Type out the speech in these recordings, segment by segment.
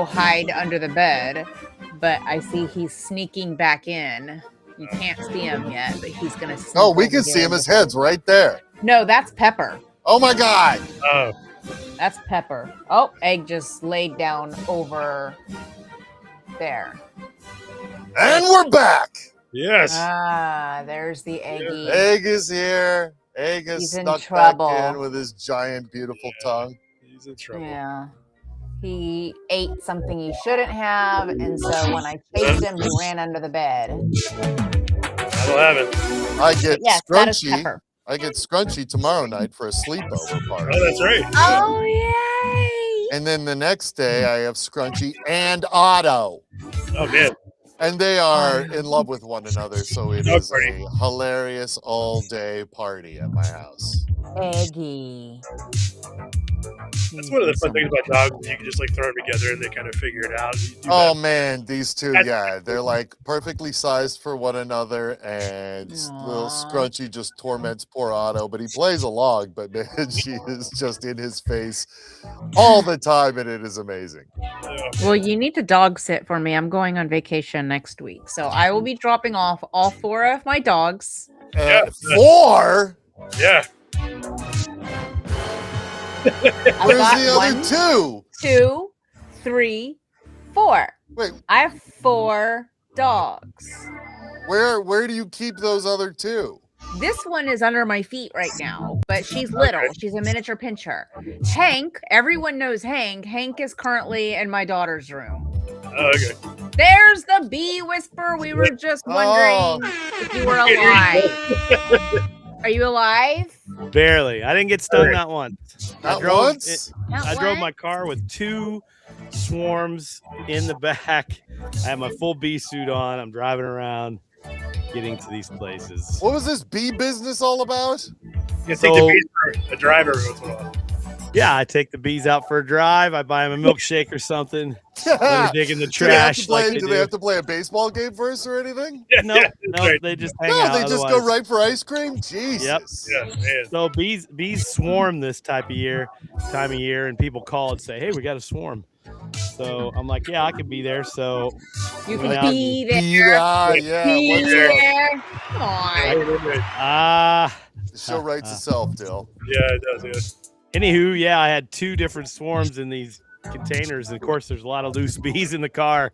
hide under the bed, but I see he's sneaking back in. You can't see him yet, but he's gonna sneak Oh, we over can see here him. His head's right there. No, that's Pepper. Oh my God. Oh. That's Pepper. Oh, Egg just laid down over there. And we're back. Yes. Ah, there's the Eggy. Egg is here. Egg is He's in stuck trouble. back in with his giant, beautiful tongue. He's in trouble. Yeah. He ate something he shouldn't have, and so when I chased him, he ran under the bed. That'll happen. I get Yes, that is Scrunchy. Pepper. I get Scrunchy tomorrow night for a sleepover party. Oh, that's right. Oh, yay! And then the next day, I have Scrunchy and Otto. Oh, man. And they are in love with one another, so it Oh, is pretty. a hilarious all-day party at my house. Eggy. That's one of the fun things about dogs. You can just like throw them together and they kind of figure it out. You do Oh that. man, these two, yeah, they're like perfectly sized for one another, and little Aw. Scrunchy just torments poor Otto, but he plays along, but man, she is just in his face all the time, and it is amazing. Well, you need to dog sit for me. I'm going on vacation next week. So I will be dropping off all 4 of my dogs. Yeah. 4? Yeah. I've Where's got the other 2? 2, 3, 4. Wait, I have 4 dogs. where do you keep those other 2? This one is under my feet right now, but she's little. She's a miniature pinscher. Hank, everyone knows Hank. Hank is currently in my daughter's room. Oh, okay. There's the bee whisper. We were just wondering if you were alive. Are you alive? Barely. I didn't get stung not once. Not once? Not I drove one? my car with 2 swarms in the back. I have my full bee suit on. I'm driving around, getting to these places. What was this bee business all about? You take the bees for a driver once in a while. Yeah, I take the bees out for a drive. I buy them a milkshake or something. They're digging the trash. Do they have to play a baseball game first or anything? No, they just hang No, out. they just go right for ice cream? Jesus. Yep. Yeah, man. So bees swarm this time of year, and people call and say, "Hey, we got a swarm." So I'm like, "Yeah, I could be there." So You went can out be and- there. Yeah. Be What's up? there. Come on. The show writes itself, Dill. Yeah, it does. Yeah. Anywho, yeah, I had 2 different swarms in these containers, and of course, there's a lot of loose bees in the car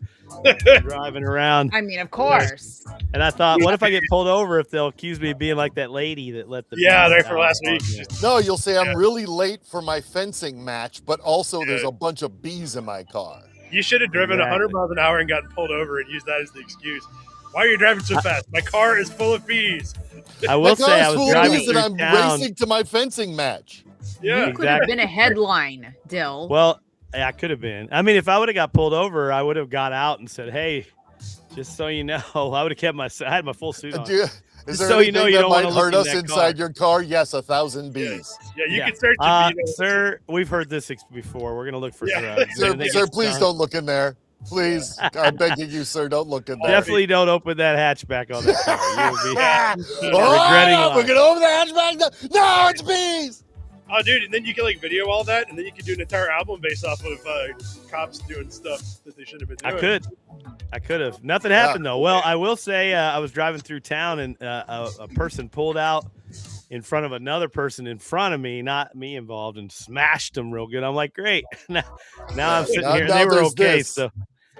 driving around. I mean, of course. And I thought, what if I get pulled over if they'll accuse me of being like that lady that let the Yeah, bees there for out last on week. me? No, you'll say I'm really late for my fencing match, but also there's a bunch of bees in my car. You should have driven 100 miles an hour and gotten pulled over and used that as the excuse. Why are you driving so fast? My car is full of bees. I will say I was driving and through I'm town. racing to my fencing match. Yeah, You could have been a headline, Dill. Well, yeah, I could have been. I mean, if I would have got pulled over, I would have got out and said, "Hey, just so you know," I would have kept I had my full suit on. Is Just there so you know, anything you that don't might want to look hurt in us that inside car. your car? Yes, 1,000 bees. Yeah, you can search the bee. Sir, we've heard this before. We're gonna look for drugs. Sir, Anything sir, gets please done. don't look in there. Please, I'm begging you, sir, don't look in there. Definitely don't open that hatchback on that car. You'll be Oh, regretting no, life. we're gonna open the hatchback. No, it's bees. Oh, dude, and then you can like video all that, and then you can do an entire album based off of cops doing stuff that they shouldn't have been doing. I could have. Nothing happened though. Well, I will say I was driving through town and a person pulled out in front of another person in front of me, not me involved, and smashed them real good. I'm like, great. now I'm sitting here, and now they were there's okay, this. so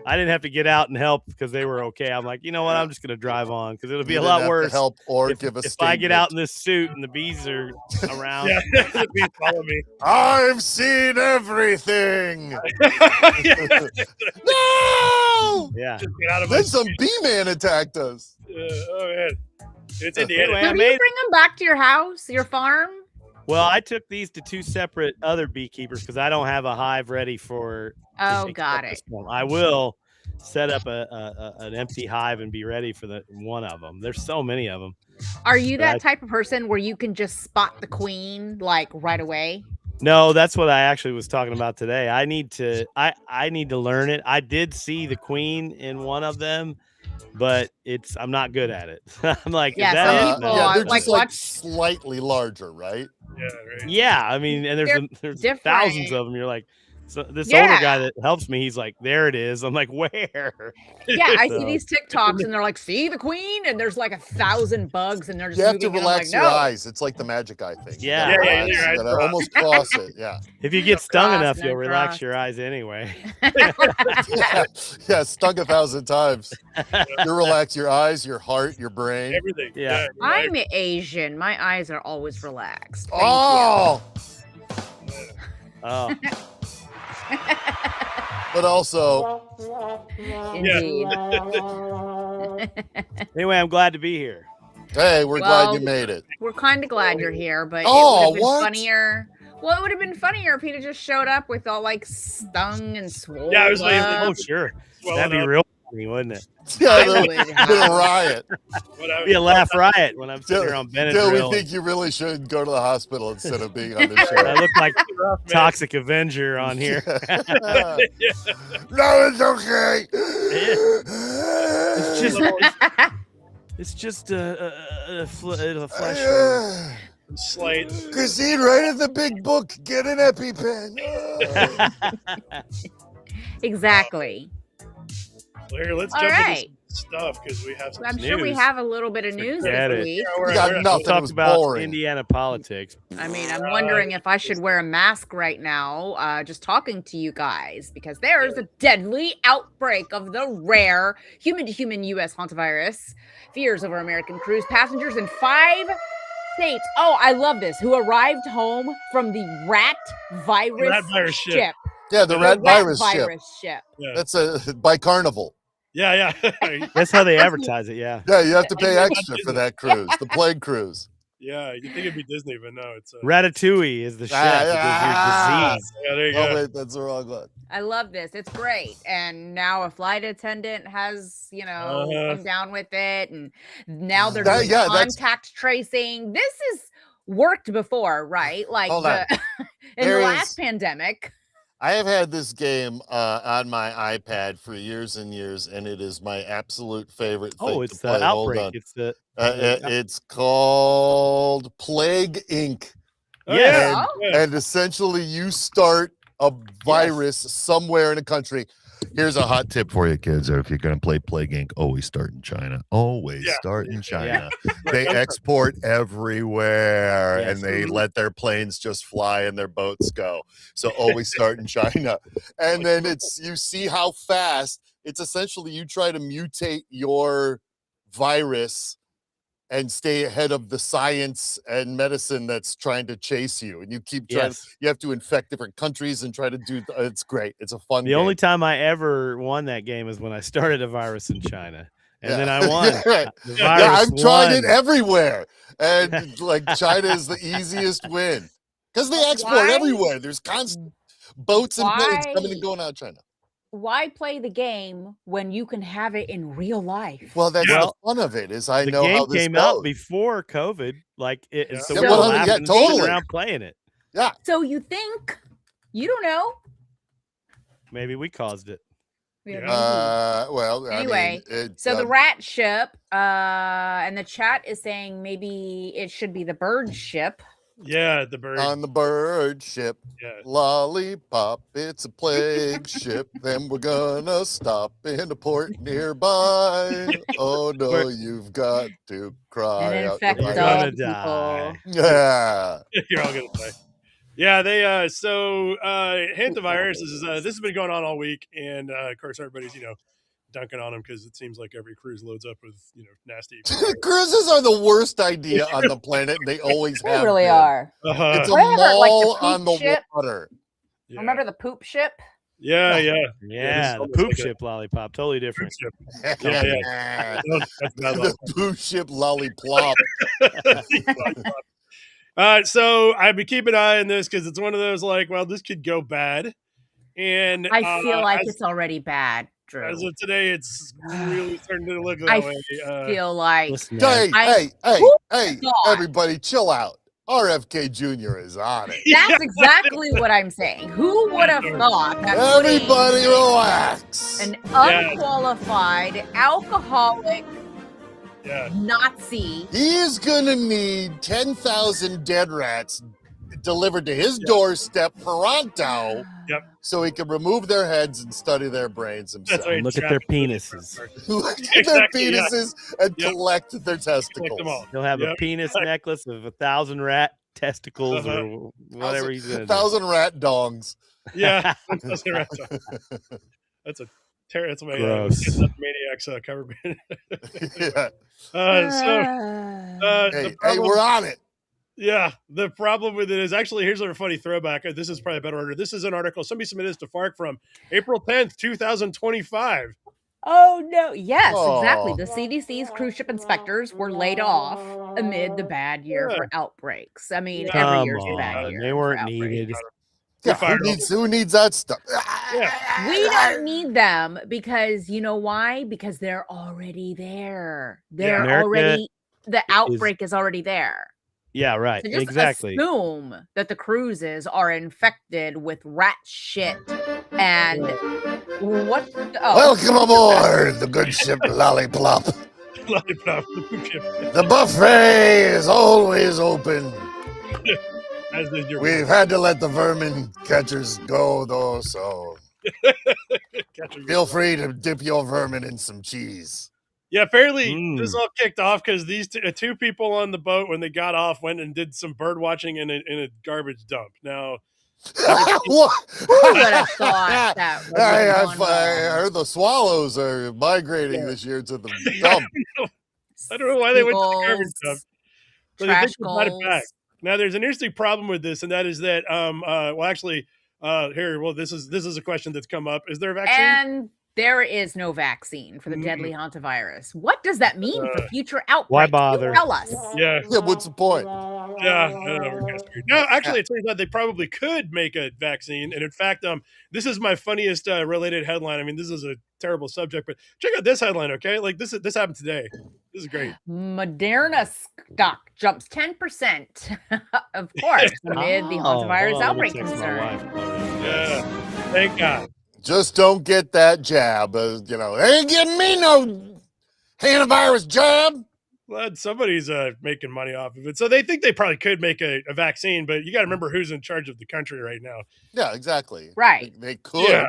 I didn't have to get out and help because they were okay. I'm like, you know what? I'm just gonna drive on because it'll be You a didn't lot have to worse help or if give a I get statement. out in this suit and the bees are around. Yeah, the bees follow me. I've seen everything. No! Yeah. Just get out of my Then some bee man attacked us. oh man, it's Indiana. Anyway, So I do made you bring them back to your house, your farm? Well, I took these to 2 separate other beekeepers because I don't have a hive ready for. Oh, to got accept it. this one. I will set up an empty hive and be ready for the one of them. There's so many of them. Are you But I- that type of person where you can just spot the queen like right away? No, that's what I actually was talking about today. I need to learn it. I did see the queen in one of them, but I'm not good at it. I'm like, Yeah, is that some it? people No. yeah, they're like just like watch- slightly larger, right? Yeah, right. Yeah, I mean, and there's They're thousands different. of them. You're like, So this Yeah. older guy that helps me, he's like, there it is. I'm like, where? Yeah, I see So- these TikToks and they're like, see the queen? And there's like 1,000 bugs and they're just You have to moving, and I'm relax like, your no. eyes. It's like the magic eye thing. Yeah. You gotta Yeah, relax, your eyes you gotta drop. almost cross it. Yeah. If you get stung cross, enough, no you'll relax cross. your eyes anyway. Yeah, stung 1,000 times. You relax your eyes, your heart, your brain. Everything. Yeah. I'm Asian. My eyes are always relaxed. Thank Oh, Oh, but also, you. Indeed. anyway, I'm glad to be here. hey, we're glad Well, you made it. We're kind of glad you're here, but Oh, it would have been what? funnier. Well, it would have been funnier if he'd have just showed up with all like stung and swollen. Yeah, I was waiting for- up. Oh, sure. Swell That'd it be up. real funny, wouldn't it? Yeah, I there'll would be a have. riot. Whatever. Be a laugh riot when I'm sitting here on Yeah, we Benadryl. think you really should go to the hospital instead of being on the I show. look like Rough, man. Toxic Avenger on here. No, Yeah. it's okay. It's just, it's just a flesh wound. Slight. Christine, right at the big book. Get an EpiPen. Exactly. Well, here, let's All jump right. into some stuff because we have some. I'm sure we News. have a little bit of news Forget this it. week. Yeah, We got we're- nothing. We'll It talk was about boring. Indiana politics. I mean, I'm wondering if I should wear a mask right now, just talking to you guys, because there is a deadly outbreak of the rare human-to-human U.S. hantavirus. Fears over American cruise passengers in 5 states. Oh, I love this. Who arrived home from the rat virus ship. Yeah, the rat virus ship. ship. Yeah, That's by Carnival. yeah. That's how they advertise it. Yeah. Yeah, you have to pay extra for that cruise, the plague cruise. Yeah, you think it'd be Disney, but no, it's. Ratatouille is the chef. It is your disease. Yeah, there you Oh go. wait, that's the wrong one. I love this. It's great. And now a flight attendant has, come down with it. And now they're doing Yeah, that's- contact tracing. This has worked before, right? Like Hold on. in There the is- last pandemic. I have had this game on my iPad for years and years, and it is my absolute favorite thing Oh, to it's play. the Hold outbreak. on. It's the It's called Plague Inc. Oh, Yes. yeah. Oh. Yeah. And essentially, you start a virus somewhere in a country. Here's a hot tip for you, kids. If you're going to play Plague Inc., always start in China. Always Yeah. start in China. Yeah. They export everywhere, Yes. and they let their planes just fly and their boats go. So always start in China. And then you see how fast it's essentially you try to mutate your virus and stay ahead of the science and medicine that's trying to chase you. And you keep trying, Yes. you have to infect different countries and try to do, it's great. It's a fun The game. only time I ever won that game is when I started a virus in China. And then I Yeah. won. Yeah, right. The Yeah, virus I've tried won. it everywhere. And like China is the easiest win. Because they export Why? everywhere. There's constant boats and planes Why? coming and going out of China. Why play the game when you can have it in real life? Well, that's Well, the fun of it, is I The know how game this came goes. out before COVID. Like it, Yeah. so Yeah, we're 100 laughing yeah, and sitting totally. around playing it. So you think you don't know? Maybe we caused it. Yeah, maybe. Well, Anyway, I mean, it's, So the rat ship, and the chat is saying maybe it should be the bird ship. Yeah, the bird. on the bird ship, Yeah. lollipop, it's a plague ship. Then we're gonna stop in a port nearby. Oh no, We're- you've got to cry And out. infect your We're the mind. gonna people. die. Yeah. You're all gonna play. Yeah, they hantavirus is this has been going on all week, and of course everybody's dunking on them because it seems like every cruise loads up with nasty. Cruises are the worst idea on the planet. They always They have. really been. are. It's a Remember, like, the mall poop on the ship? water. Yeah. Remember the poop ship? Yeah, yeah. Yeah, the almost poop like a- ship lollipop, totally different. Ship. Yeah, That's not The poo ship lollipop. So I've been keeping an eye on this because it's one of those well, this could go bad. And I feel like as, it's already bad, Drew. as of today, it's really starting to look that I way. feel like Listen, man, Hey, I- hey, Who hey, thought? everybody, chill out. RFK Jr. is on it. that's exactly what I'm saying. Who would have thought that putting Everybody, relax. an unqualified alcoholic yeah. Nazi He is gonna need 10,000 dead rats delivered to his Yep. doorstep pronto, Yep. so he can remove their heads and study their brains That's himself. right. And look at their penises. Look at Exactly, their yeah. penises and Yep. collect their testicles. Collect them all. He'll have a Yep. penis necklace of 1,000 rat testicles or whatever he's gonna do. 1,000 rat dongs. Yeah. That's a that's my Gross. Maniacs cover band. Yeah. The Hey, we're on it. Yeah, the problem with it is actually, here's a funny throwback. This is probably a better order. This is an article somebody submitted this to Fark from April 10th, 2025. Oh no! Yes, exactly. Oh. The CDC's cruise ship inspectors were laid off amid the bad year for outbreaks. I mean, Yeah. every Come year's a bad on, year. they for weren't outbreaks. needed. Yeah, fired who needs that stuff? Yeah. We don't need them because you know why? Because they're already there. They're America already the outbreak is already there. Yeah, right. So just Exactly. assume that the cruises are infected with rat shit and what? Oh, Welcome aboard the good ship Lollipop. Lollipop, the poop ship. The buffet is always open. As is your We've had to let the vermin catchers go, though, so feel free to dip your vermin in some cheese. Yeah, apparently this all kicked off because these two people on the boat, when they got off, went and did some bird watching in a garbage dump. Now, What? who would have thought that? would have gone I wrong? heard the swallows are migrating this year to the dump. I don't know why they went to the garbage dump. So they Trash think they brought it back. goals. Now, there's an interesting problem with this, and that is that, this is a question that's come up. Is there a vaccine? And there is no vaccine for the deadly hantavirus. What does that mean for future outbreaks? Why bother? Tell us. Yeah. Yeah, what's the point? Yeah, I don't know. We're kinda screwed. No, actually, it turns out they probably could make a vaccine. And in fact, this is my funniest related headline. I mean, this is a terrible subject, but check out this headline, okay? Like this happened today. This is great. Moderna stock jumps 10%, of course, amid the hantavirus outbreak concern. Yeah, thank God. Just don't get that jab. They ain't getting me no hantavirus jab. Glad somebody's making money off of it. So they think they probably could make a vaccine, but you got to remember who's in charge of the country right now. Yeah, exactly. Right. They could. Yeah.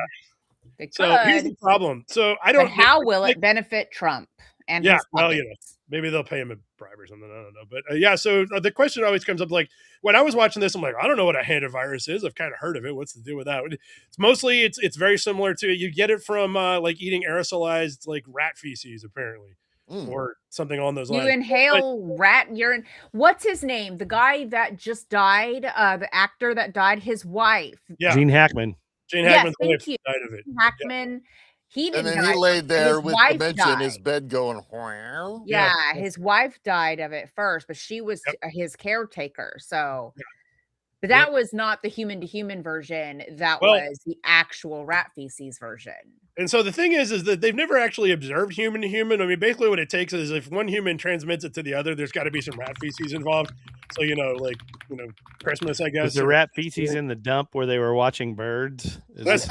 They could. So here's the problem. So I don't. But how will it benefit Trump? And Yeah, his well, puppets? maybe they'll pay him a bribe or something. I don't know. But yeah, so the question always comes up, like when I was watching this, I'm like, I don't know what a hantavirus is. I've kind of heard of it. What's the deal with that? It's mostly it's very similar to, you get it from like eating aerosolized like rat feces apparently, or something along those lines. You inhale rat urine. What's his name? The guy that just died, the actor that died, his wife. Yeah, Gene Hackman. Gene Yes, Hackman's thank wife you. died of it. Hackman. He And didn't then die. he laid there His with wife dementia in his died. bed going, wow. Yeah, his wife died of it first, but she was his caretaker. So, but that was not the human to human version. That was the actual rat feces version. And so the thing is that they've never actually observed human to human. I mean, basically what it takes is if one human transmits it to the other, there's got to be some rat feces involved. So, Christmas, I guess. Was the rat feces in the dump where they were watching birds? That's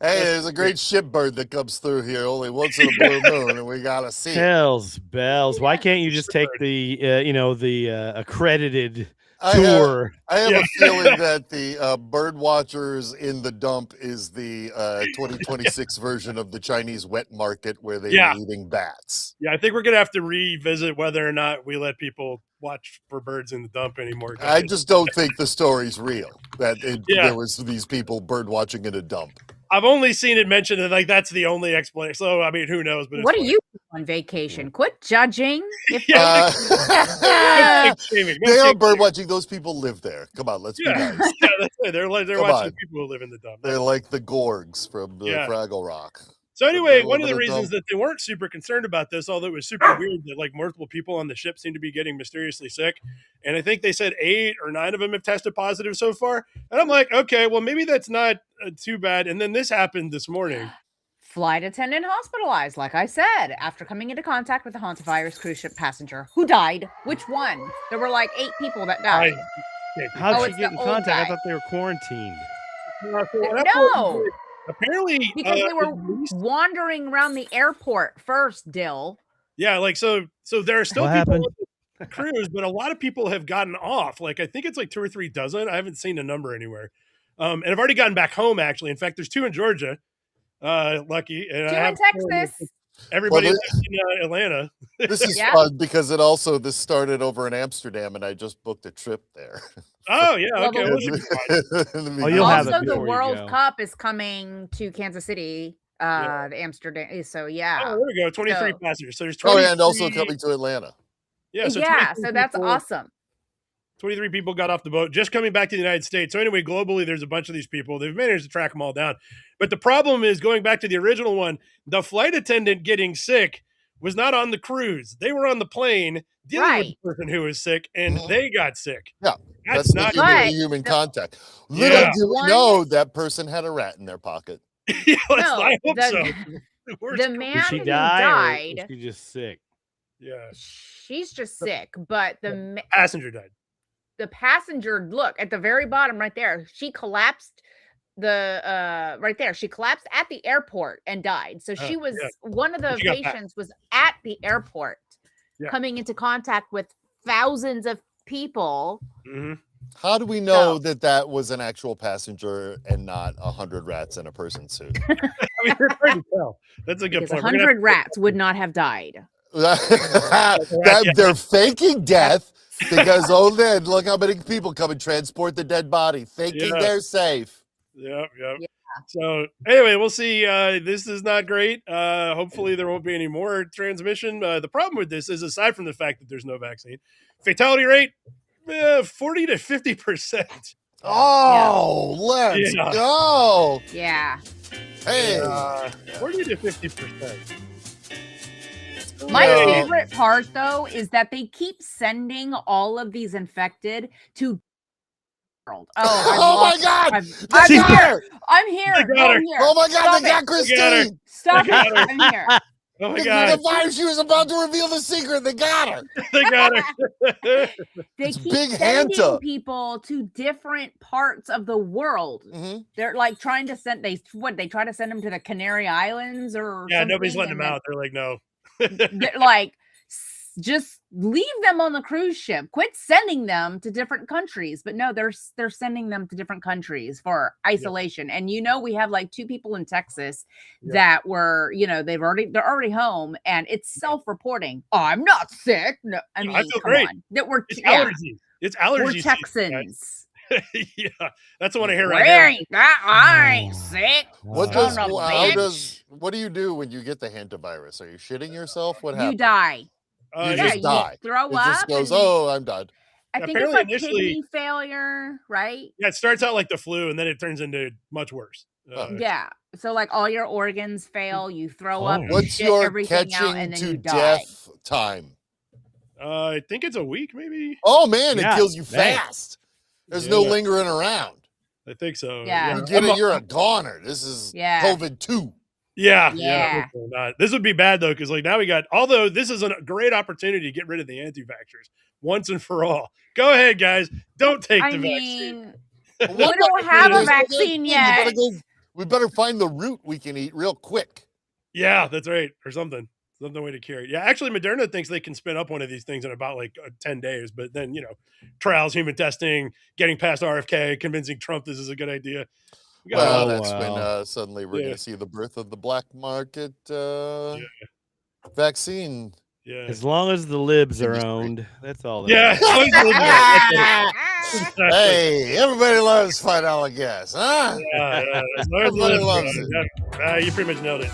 Hey, there's a great shipbird that comes through here only once in a blue moon, and we gotta see it. Hells bells. Why can't you just take the accredited I tour? have a feeling that the bird watchers in the dump is the 2026 version of the Chinese wet market where they were eating bats. Yeah, I think we're going to have to revisit whether or not we let people watch for birds in the dump anymore. I just don't think the story's real, that there was these people bird watching in a dump. I've only seen it mentioned, and that's the only explanation. So, I mean, who knows? But What do you do on vacation? Quit judging. They are bird watching. Those people live there. Come on, let's be nice. Yeah, that's it. They're watching the people who live in the dump. They're like the Gorgs from Fraggle Rock. So anyway, one of the reasons that they weren't super concerned about this, although it was super weird that like multiple people on the ship seem to be getting mysteriously sick. And I think they said 8 or 9 of them have tested positive so far. And I'm like, okay, well, maybe that's not too bad. And then this happened this morning. Flight attendant hospitalized, like I said, after coming into contact with a hantavirus cruise ship passenger. Who died? Which one? There were like 8 people that died. How did she get in contact? I thought they were quarantined. No. Apparently, because they were wandering around the airport first, Dill. Yeah, like so there are still what people. Happened? cruise, but a lot of people have gotten off. Like I think it's like 2 or 3 dozen. I haven't seen a number anywhere. And I've already gotten back home. Actually, in fact, there's 2 in Georgia. Lucky, and 2 I in have Texas. everybody Well, in Atlanta. This is Yeah. fun because this started over in Amsterdam, and I just booked a trip there. Oh yeah, Well, okay. the- Well, that should be fine. Oh, you'll have Also, it the before you World go. Cup is coming to Kansas City, Yeah. the Amsterdam. So Oh, yeah, there we go. 23 So- passengers. So there's Oh, 23, yeah, and also coming to Atlanta. Yeah, so, yeah. 23 So that's people- awesome. 23 people got off the boat just coming back to the United States. So anyway, globally, there's a bunch of these people. They've managed to track them all down. But the problem is, going back to the original one, the flight attendant getting sick was not on the cruise. They were on the plane dealing with the person who was sick, and they got sick. Yeah, That's not the But human the- contact. Little Yeah. do we One- know that person had a rat in their pocket. Yeah, No, I hope so. the Worst man Did she who die, or died, was she just sick? Yeah, she's just sick. But passenger died. the passenger, look at the very bottom right there. She collapsed. Right there, she collapsed at the airport and died. So she was one of the She got back. patients was at the airport, Yeah. coming into contact with thousands of people. Hmm. How do we know that was an actual passenger and not 100 rats in a person's suit? I mean, it's hard to tell. That's a good Because point. We're gonna 100 rats would not have died. They're faking death because then look how many people come and transport the dead body, thinking Yeah. they're safe. Yep. Yeah. So anyway, we'll see. This is not great. Hopefully there won't be any more transmission. The problem with this is, aside from the fact that there's no vaccine, fatality rate 40 to 50%. Oh, let's Yeah. go. Yeah. Hey, 40 to 50%. My Well- favorite part, though, is that they keep sending all of these infected to world. Oh my God! I'm They got here. her! I'm here. They got her. I'm here. Oh my God, Stop they got it. Christine! Stop They got it. her. I'm here. Oh my The God. virus, she was about to reveal the secret. They got her. They got her. They It's keep Big sending Hanta. people to different parts of the world. Mhm. They're like trying to send. They try to send them to the Canary Islands or Yeah, nobody's something, letting them and out. They're like, no. they're like, just leave them on the cruise ship. Quit sending them to different countries. But no, they're sending them to different countries for isolation. And we have like 2 people in Texas that were, they're already home, and it's self-reporting. Oh, I'm not sick. No, I mean, feel come great. on. That It's allergies. It's allergies. we're season, guys. Texans. Yeah, that's the one I hear Where right here. ain't that? I ain't sick. What Son does of a how bitch. does what do you do when you get the hantavirus? Are you shitting yourself? What You happens? die. You Yeah, just die. throw It up. just goes, and oh, I'm done. I think it's apparently like initially- kidney failure, right? Yeah, it starts out like the flu, and then it turns into much worse. Yeah. So like all your organs fail, you throw up, Oh. you What's shit your everything out, catching and then to you die. death time? I think it's a week, maybe. Oh man, Yeah, it kills you dang. fast. There's no Yeah. lingering around. I think so. Yeah. You get it, you're a goner. This is Yeah. COVID 2. Yeah. Yeah. hopefully not. This would be bad though, because like now we got. Although this is a great opportunity to get rid of the anti-vaxxers once and for all. Go ahead, guys. Don't take I the vaccine. mean, What we don't have a There's no vaccine yet. We better find the root we can eat real quick. Yeah, that's right, or something way to cure it. Yeah, actually, Moderna thinks they can spin up one of these things in about like 10 days, but then trials, human testing, getting past RFK, convincing Trump this is a good idea. We got Well, all- that's wow. when suddenly we're Yeah. going to see the birth of the black market vaccine. yeah, As long as the libs are Industry. owned, that's all. that yeah. matters. Hey, everybody loves $5 gas, huh? Yeah, as long as Everybody the loves libs are- yeah, you pretty much nailed it.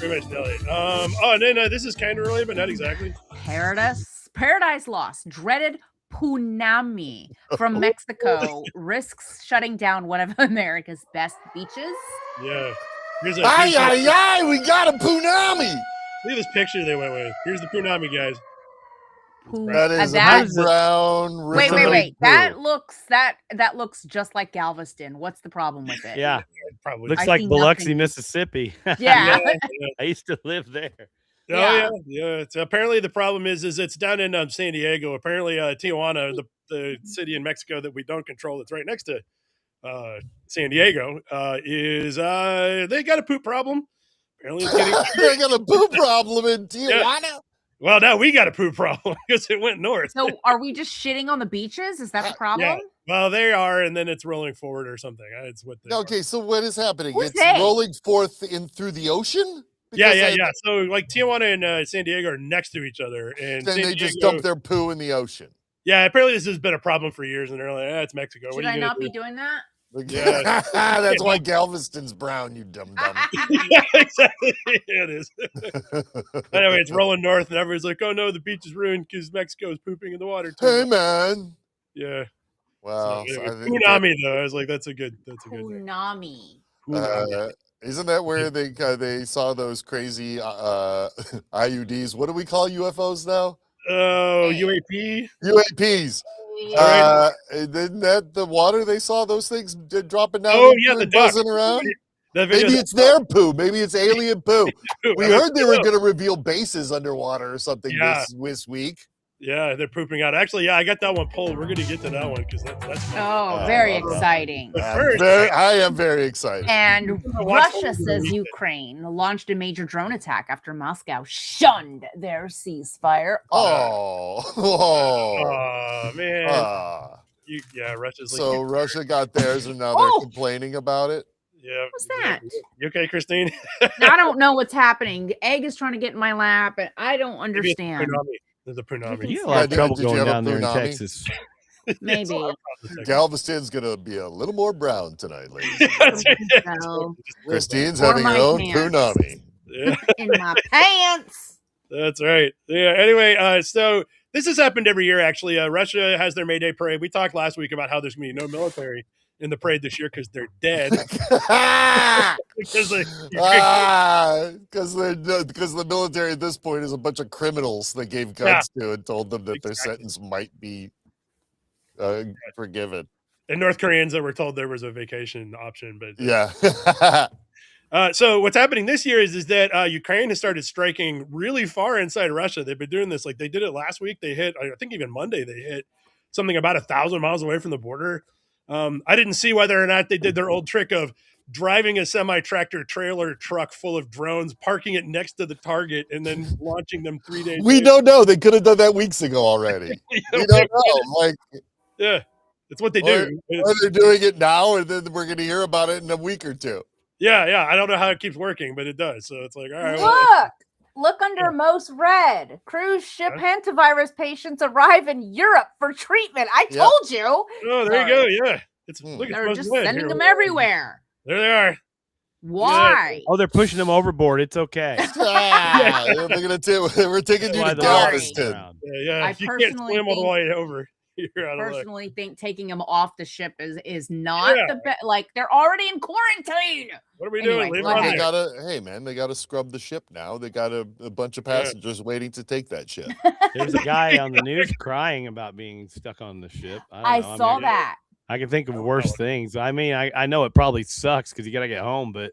And then this is kind of related, but not exactly. Paradise Lost, dreaded Punami from Mexico risks shutting down one of America's best beaches. Yeah. Here's a, Ay, here's a- ay, ay, we got a punami. look at this picture they went with. Here's the Punami, guys. That is that- a big brown Wait, river wait. blue. That looks just like Galveston. What's the problem with it? Yeah, Probably. looks I like see Biloxi, nothing. Mississippi. Yeah. I used to live there. Yeah. It's, apparently, the problem is it's down in San Diego. Apparently, Tijuana, the city in Mexico that we don't control, that's right next to San Diego, is they got a poop problem. Apparently, it's getting They got a poo problem in Tijuana. Well, now we got a poo problem because it went north. So are we just shitting on the beaches? Is that the problem? Yeah. Well, they are, and then it's rolling forward or something. It's what they Okay, so what is happening? Who's It's they? rolling forth in through the ocean? Yeah, Because yeah. So like Tijuana and San Diego are next to each other, and Then San they just Diego- dump their poo in the ocean. Yeah, apparently this has been a problem for years, and they're like, it's Mexico. Should What are I you not gonna be doing that? Yeah. That's why Galveston's brown, you dumb dumb. Yeah, exactly. Yeah, it is. Anyway, it's rolling north, and everyone's like, "Oh no, the beach is ruined because Mexico is pooping in the water." Too. Hey man. Yeah. Wow. So, So anyway, I think Punami though, I was like, that's a good thing. Punami. isn't that where they saw those crazy IUDs? What do we call UFOs now? Oh, UAP. UAPs. Isn't that the water they saw those things dropping down? Oh yeah, the duck. buzzing around. That video- Maybe it's their poo. Maybe it's alien poo. We I heard they were going to reveal bases underwater or something Yeah. this week. Yeah, they're pooping out. Actually, yeah, I got that one pulled. We're gonna get to that one because that's fun. Oh, very exciting. But first, I am very excited. And Watch Russia over the says weekend. Ukraine launched a major drone attack after Moscow shunned their ceasefire. Oh man, Russia's like, So Russia got theirs, and now Oh! they're complaining about it. yeah. What's that? You okay, Christine? I don't know what's happening. Egg is trying to get in my lap, and I don't Maybe it's understand. Punami. There's a Punami. You have a Yeah, lot of did- trouble did you going have a down there in tsunami? Texas. Maybe. Galveston's going to be a little more brown tonight, ladies. That's right. So, Christine's Or having her my own pants. punami. Yeah, in my pants. that's right. Yeah. Anyway, so this has happened every year. Actually, Russia has their May Day parade. We talked last week about how there's going to be no military in the parade this year because they're dead. Because Because the military at this point is a bunch of criminals they gave guns to and told them that their Exactly. sentence might be forgiven. and North Koreans that were told there was a vacation option, but Yeah. So what's happening this year is that Ukraine has started striking really far inside Russia. They've been doing this, like they did it last week. They hit, I think even Monday, they hit something about 1,000 miles away from the border. I didn't see whether or not they did their old trick of driving a semi-tractor trailer truck full of drones, parking it next to the target, and then launching them 3 days We later. don't know. They could have done that weeks ago already. We don't know. Like, Yeah, it's what they Or- do. or they're doing it now, and then we're going to hear about it in a week or two. Yeah. I don't know how it keeps working, but it does. So it's like, all right. Well, Look under most red. Cruise ship hantavirus patients arrive in Europe for treatment. I Yeah. told you. oh, there you go. Yeah, it's Hmm. look, it's They're supposed just to win. sending Here them we are. everywhere. There they are. Why? Oh, they're pushing them overboard. It's okay. We're taking you Why to the Galveston. around. Yeah. I If you can't personally swim all the think- way over, you're out of luck. Personally think taking them off the ship is not Yeah. the best. Like they're already in quarantine. What are we Anyway, doing? Leave go them on ahead. there. They gotta scrub the ship now. They got a bunch of passengers waiting to take that ship. There's a guy on the news crying about being stuck on the ship. I don't know. saw mean, that. I can think of worse things. I mean, I know it probably sucks because you got to get home, but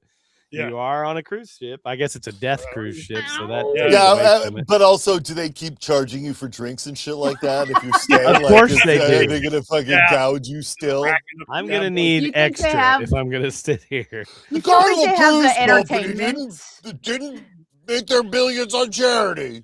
Yeah. you are on a cruise ship. I guess it's a death cruise ship, so that Ow. takes Yeah, away from it. but also, do they keep charging you for drinks and shit like that if you stay? Of course they do. They're gonna fucking Yeah. gouge you still. I'm Yeah, gonna but- need You think they extra have- if I'm gonna sit here. You The still Carnival think they have Cruise the Company entertainment? didn't make their billions on charity.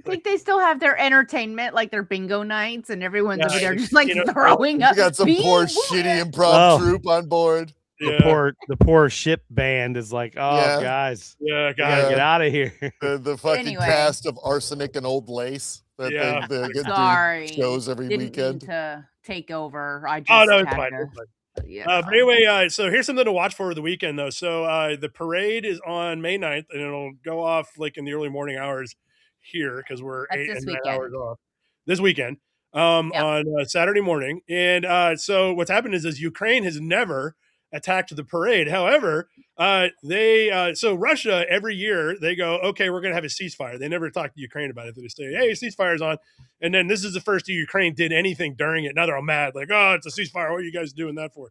Think they still have their entertainment, like their bingo nights, and everyone's Yeah, over there you- just like you know, throwing We up. got some beans. poor shitty improv Oh. troupe on board. Yeah. The poor ship band is like, oh Yeah. guys, Yeah, we guys. gotta Yeah. get out of here. The fucking Anyway. cast of Arsenic and Old Lace that Yeah. they get Sorry. do shows every Didn't mean weekend. to take over. I just Oh no, it's had fine. to- It's fine. yeah. But anyway, so here's something to watch for the weekend, though. So the parade is on May 9th, and it'll go off like in the early morning hours here because we're That's 8 this and 9 weekend. hours off this weekend Yep. on Saturday morning. And so what's happened is Ukraine has never attacked the parade. However, so Russia every year they go, okay, we're going to have a ceasefire. They never talk to Ukraine about it. They just say, hey, ceasefire's on. And then this is the first year Ukraine did anything during it. Now they're all mad, like, oh, it's a ceasefire. What are you guys doing that for?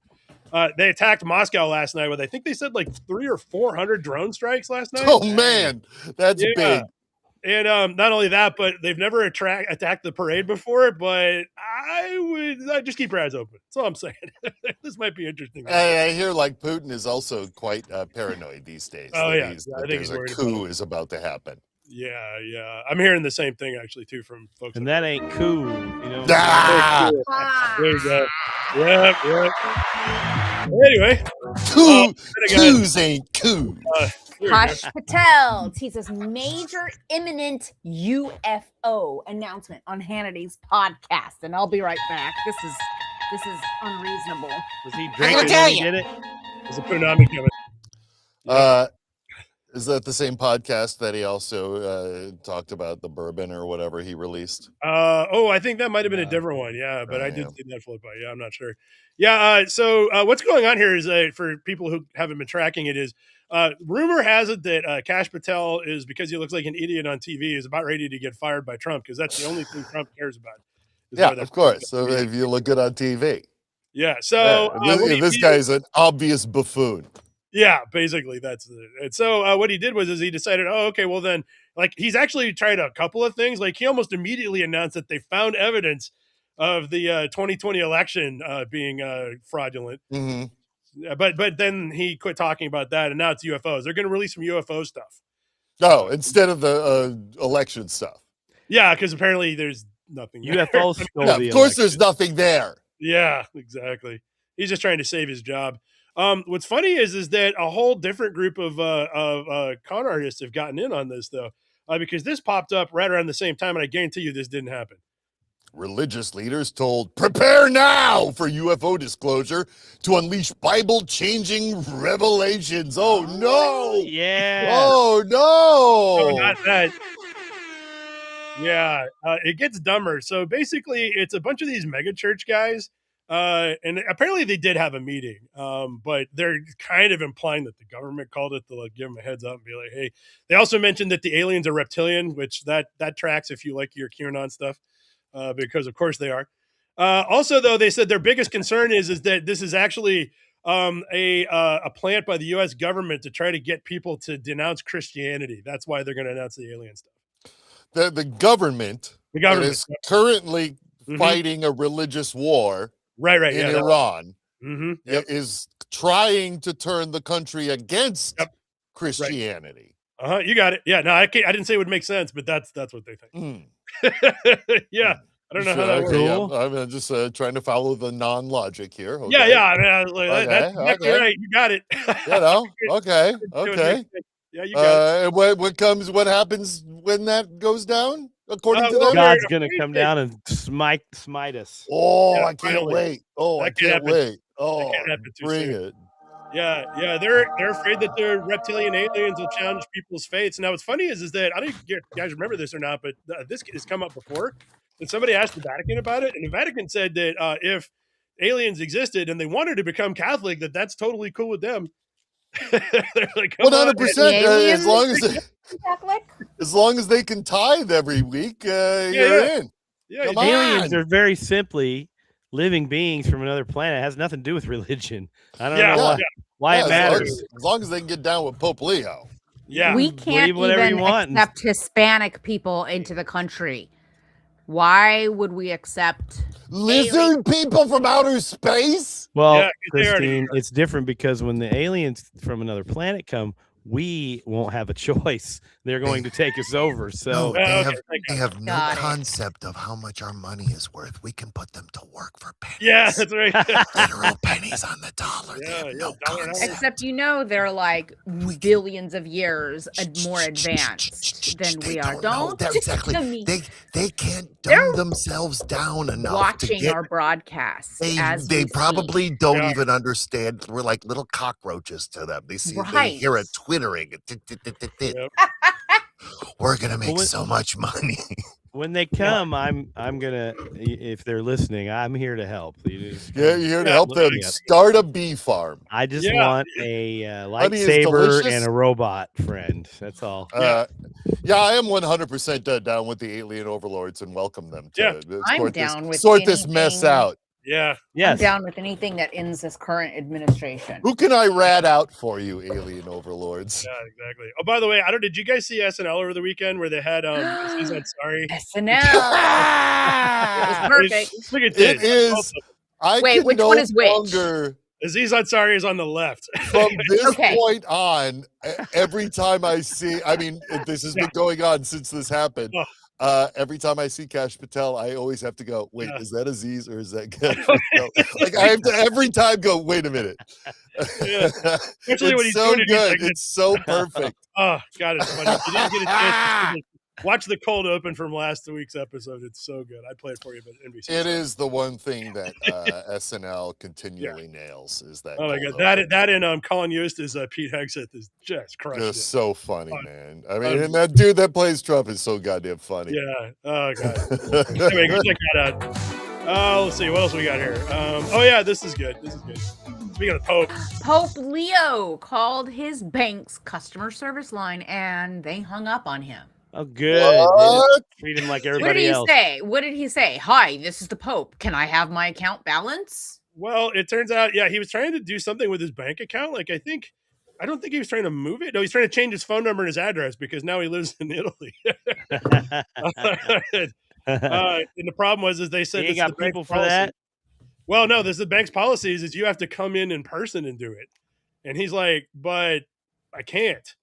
They attacked Moscow last night with, I think they said like 300 or 400 drone strikes last night. Oh man, that's Yeah. big. And not only that, but they've never attacked the parade before. But I'd just keep your eyes open. That's all I'm saying. This might be interesting. I hear like Putin is also quite paranoid these days. Oh, that yeah. he's- Yeah, I that think he's there's a worried coup about is about to happen. Yeah. I'm hearing the same thing actually too from folks. And that ain't cool. You know. Ah, There you go. Yep. Anyway, coos ain't cool. there you go. Kash Patel teases major imminent UFO announcement on Hannity's podcast, and I'll be right back. This is unreasonable. Was he drinking when he did it? There's a Punami coming. Is that the same podcast that he also talked about the bourbon or whatever he released? I think that might have been a different one. Yeah, but I did see that float by. Yeah, I'm not sure. Yeah. So what's going on here is for people who haven't been tracking it is rumor has it that Kash Patel is, because he looks like an idiot on TV, is about ready to get fired by Trump because that's the only thing Trump cares about. Yeah, of course. So if you look good on TV. Yeah. So this guy's an obvious buffoon. Yeah, basically that's it. And so what he did was he decided, okay, well then, like he's actually tried a couple of things. Like he almost immediately announced that they found evidence of the 2020 election being fraudulent. Mm-hmm. But then he quit talking about that, and now it's UFOs. They're going to release some UFO stuff. No, instead of the election stuff. Yeah, because apparently there's nothing. UFOs stole Yeah, the of course, election. there's nothing there. Yeah, exactly. He's just trying to save his job. What's funny is that a whole different group of con artists have gotten in on this though, because this popped up right around the same time, and I guarantee you this didn't happen. Religious leaders told, prepare now for UFO disclosure to unleash Bible-changing revelations. Oh, no. Yeah. Oh, no. No, not that. Yeah, it gets dumber. So basically, it's a bunch of these mega church guys, and apparently they did have a meeting, but they're kind of implying that the government called it to like give them a heads up and be like, hey. They also mentioned that the aliens are reptilian, which that tracks if you like your QAnon stuff. Because of course they are. Also, though, they said their biggest concern is that this is actually a plant by the U.S. government to try to get people to denounce Christianity. That's why they're going to announce the alien stuff. The government that is currently Mm-hmm. fighting a religious war right in Iran Mm-hmm. is trying to turn the country against Christianity. Right. You got it. Yeah, no, I didn't say it would make sense, but that's what they think. Yeah. I don't know how that works. Yeah, I'm just trying to follow the non-logic here. Okay. Yeah. I mean, that's exactly right. You got it. Okay. Yeah, you got it. What happens when that goes down? According to them, God's gonna come down and smite us. Oh, I can't wait. Oh, I can't wait. Oh, bring it. Yeah, they're afraid that the reptilian aliens will challenge people's faiths. Now, what's funny is that I don't know if you guys remember this or not, but this has come up before. And somebody asked the Vatican about it, and the Vatican said that if aliens existed and they wanted to become Catholic, that's totally cool with them. They're like, 100%. As long as they can tithe every week, you're in. Yeah, aliens are very simply living beings from another planet. It has nothing to do with religion. I don't know why it matters. As long as they can get down with Pope Leo. Yeah, we can't even accept Hispanic people into the country. Why would we accept lizard people from outer space? Well, Christine, it's different because when the aliens from another planet come, we won't have a choice. They're going to take us over. So they have no concept of how much our money is worth. We can put them to work for pennies. Yeah, that's right. Literal pennies on the dollar. They have no concept. Except they're like billions of years more advanced than we are. Don't exactly. They can't dumb themselves down enough. Watching our broadcasts, they probably don't even understand. We're like little cockroaches to them. They see, they hear it twittering. We're gonna make so much money. When they come, I'm gonna, if they're listening, I'm here to help. You're here to help them start a bee farm. I just want a lightsaber and a robot friend. That's all. I am 100% down with the alien overlords and welcome them to sort this mess out. Yeah. I'm down with anything that ends this current administration. Who can I rat out for you, alien overlords? Yeah, exactly. Oh, by the way, did you guys see SNL over the weekend where they had sorry? SNL. It was perfect. Look at this. It is. Wait, which one is which? Aziz Ansari is on the left. From this Okay. point on, every time I see, I mean, this has been going on since this happened. Every time I see Cash Patel, I always have to go, wait, is that Aziz or is that Cash Patel? Like I have to every time go, wait a minute. Especially when he's so doing it, good. like, It's so perfect. Oh, God, it's funny. You didn't get a chance to watch the cold open from last week's episode. It's so good. I'd play it for you, but NBC. It is the one thing that SNL continually nails is that. Oh my God, that and Colin Yost as Pete Hegseth is just crushing. Just so funny, man. I mean, and that dude that plays Trump is so goddamn funny. Yeah. Oh God. Anyway, go check that out. Let's see what else we got here. Oh yeah, this is good. This is good. Speaking of Pope, Pope Leo called his bank's customer service line and they hung up on him. Oh, good. Treat him like everybody else. What did he say? Hi, this is the Pope. Can I have my account balance? Well, it turns out, he was trying to do something with his bank account. Like, I don't think he was trying to move it. No, he's trying to change his phone number and his address because now he lives in Italy. And the problem was, they said he got people for that. Well, no, this is the bank's policies is you have to come in person and do it. And he's like, but I can't.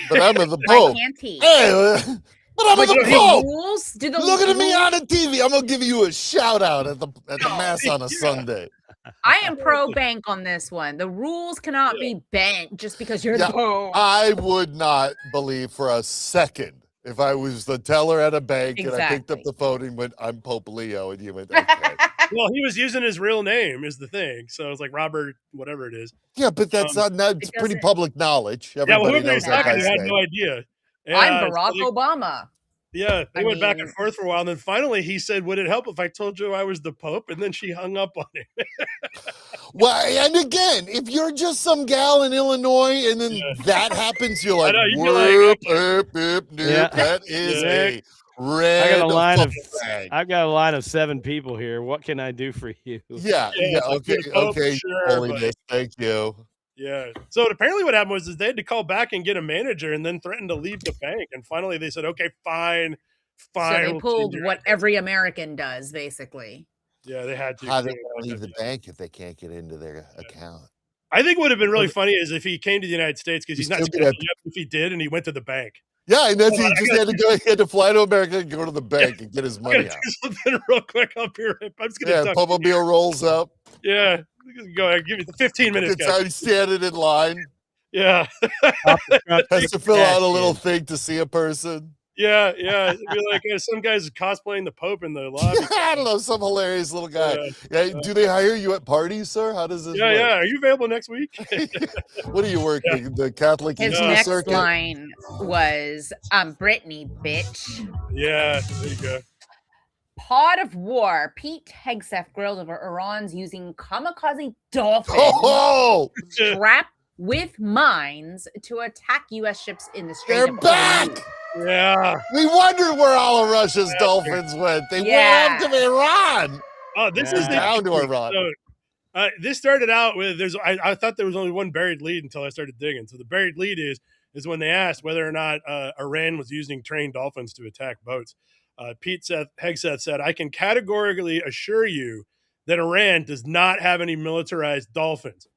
But I'm in the Pope. Why can't he? Hey, but I'm in the Pope. Rules? Look at me on the TV. I'm gonna give you a shout out at the mass on a Sunday. I am pro bank on this one. The rules cannot be bent just because you're the Pope. I would not believe for a second if I was the teller at a bank and I picked up the phone and went, "I'm Pope Leo," and you went, "Okay." Well, he was using his real name is the thing. So it's like Robert, whatever it is. Yeah, but that's it's pretty public knowledge. Everybody knows that I guy's had name. no idea. I'm Barack Obama. Yeah, they went back and forth for a while, and then finally he said, "Would it help if I told you I was the Pope?" And then she hung up on him. Well, and again, if you're just some gal in Illinois and then that happens, you're like, that is a red. I've got a line of 7 people here. What can I do for you? Yeah. Okay. Sure, holiness, thank you. Yeah. So apparently what happened was they had to call back and get a manager and then threatened to leave the bank. And finally they said, okay, fine. So they pulled what every American does, basically. Yeah, they had to. How they leave the bank if they can't get into their account? I think what would have been really funny is if he came to the United States because he's not scheduled yet, if he did and he went to the bank. Yeah, and then he just had to go. He had to fly to America and go to the bank and get his money out. Something real quick up here. I'm just gonna. Yeah, Papa-Mobile rolls up. Yeah, go ahead. Give me the 15 minutes. It's how he's standing in line. Yeah, has to fill out a little thing to see a person. Yeah. It'd be like some guys cosplaying the Pope in the lobby. I don't know, some hilarious little guy. Do they hire you at parties, sir? How does this work? Yeah. Are you available next week? What are you working? The Catholic His next line was, Brittany, bitch. Yeah, there you go. Pod of War. Pete Hegseth grilled over Iran's using kamikaze dolphins strapped with mines to attack U.S. ships in the Strait of Hormuz. Yeah. We wondered where all of Russia's dolphins went. They went to Iran. Oh, this is down to Iran. So, this started out with I thought there was only one buried lead until I started digging. So the buried lead is when they asked whether or not Iran was using trained dolphins to attack boats. Pete Hegseth said, "I can categorically assure you that Iran does not have any militarized dolphins."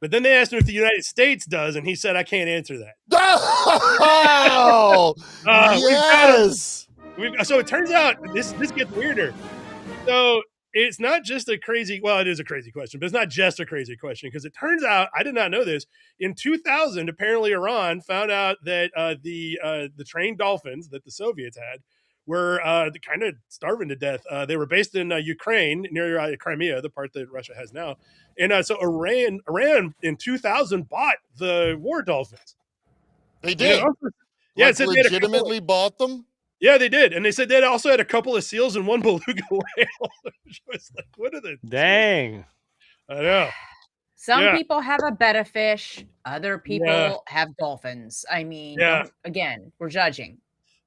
But then they asked him if the United States does, and he said, "I can't answer that." Oh, yes. So it turns out this gets weirder. So it's not just a crazy. Well, it is a crazy question, but it's not just a crazy question because it turns out I did not know this. In 2000, apparently Iran found out that the trained dolphins that the Soviets had were kind of starving to death. They were based in Ukraine near Crimea, the part that Russia has now. And so Iran in 2000 bought the war dolphins. They did. Yeah, it said legitimately bought them. Yeah, they did, and they said they also had a couple of seals and one beluga whale. Which was like, what are the? Dang. I know. Some people have a betta fish. Other people have dolphins. I mean, again, we're judging.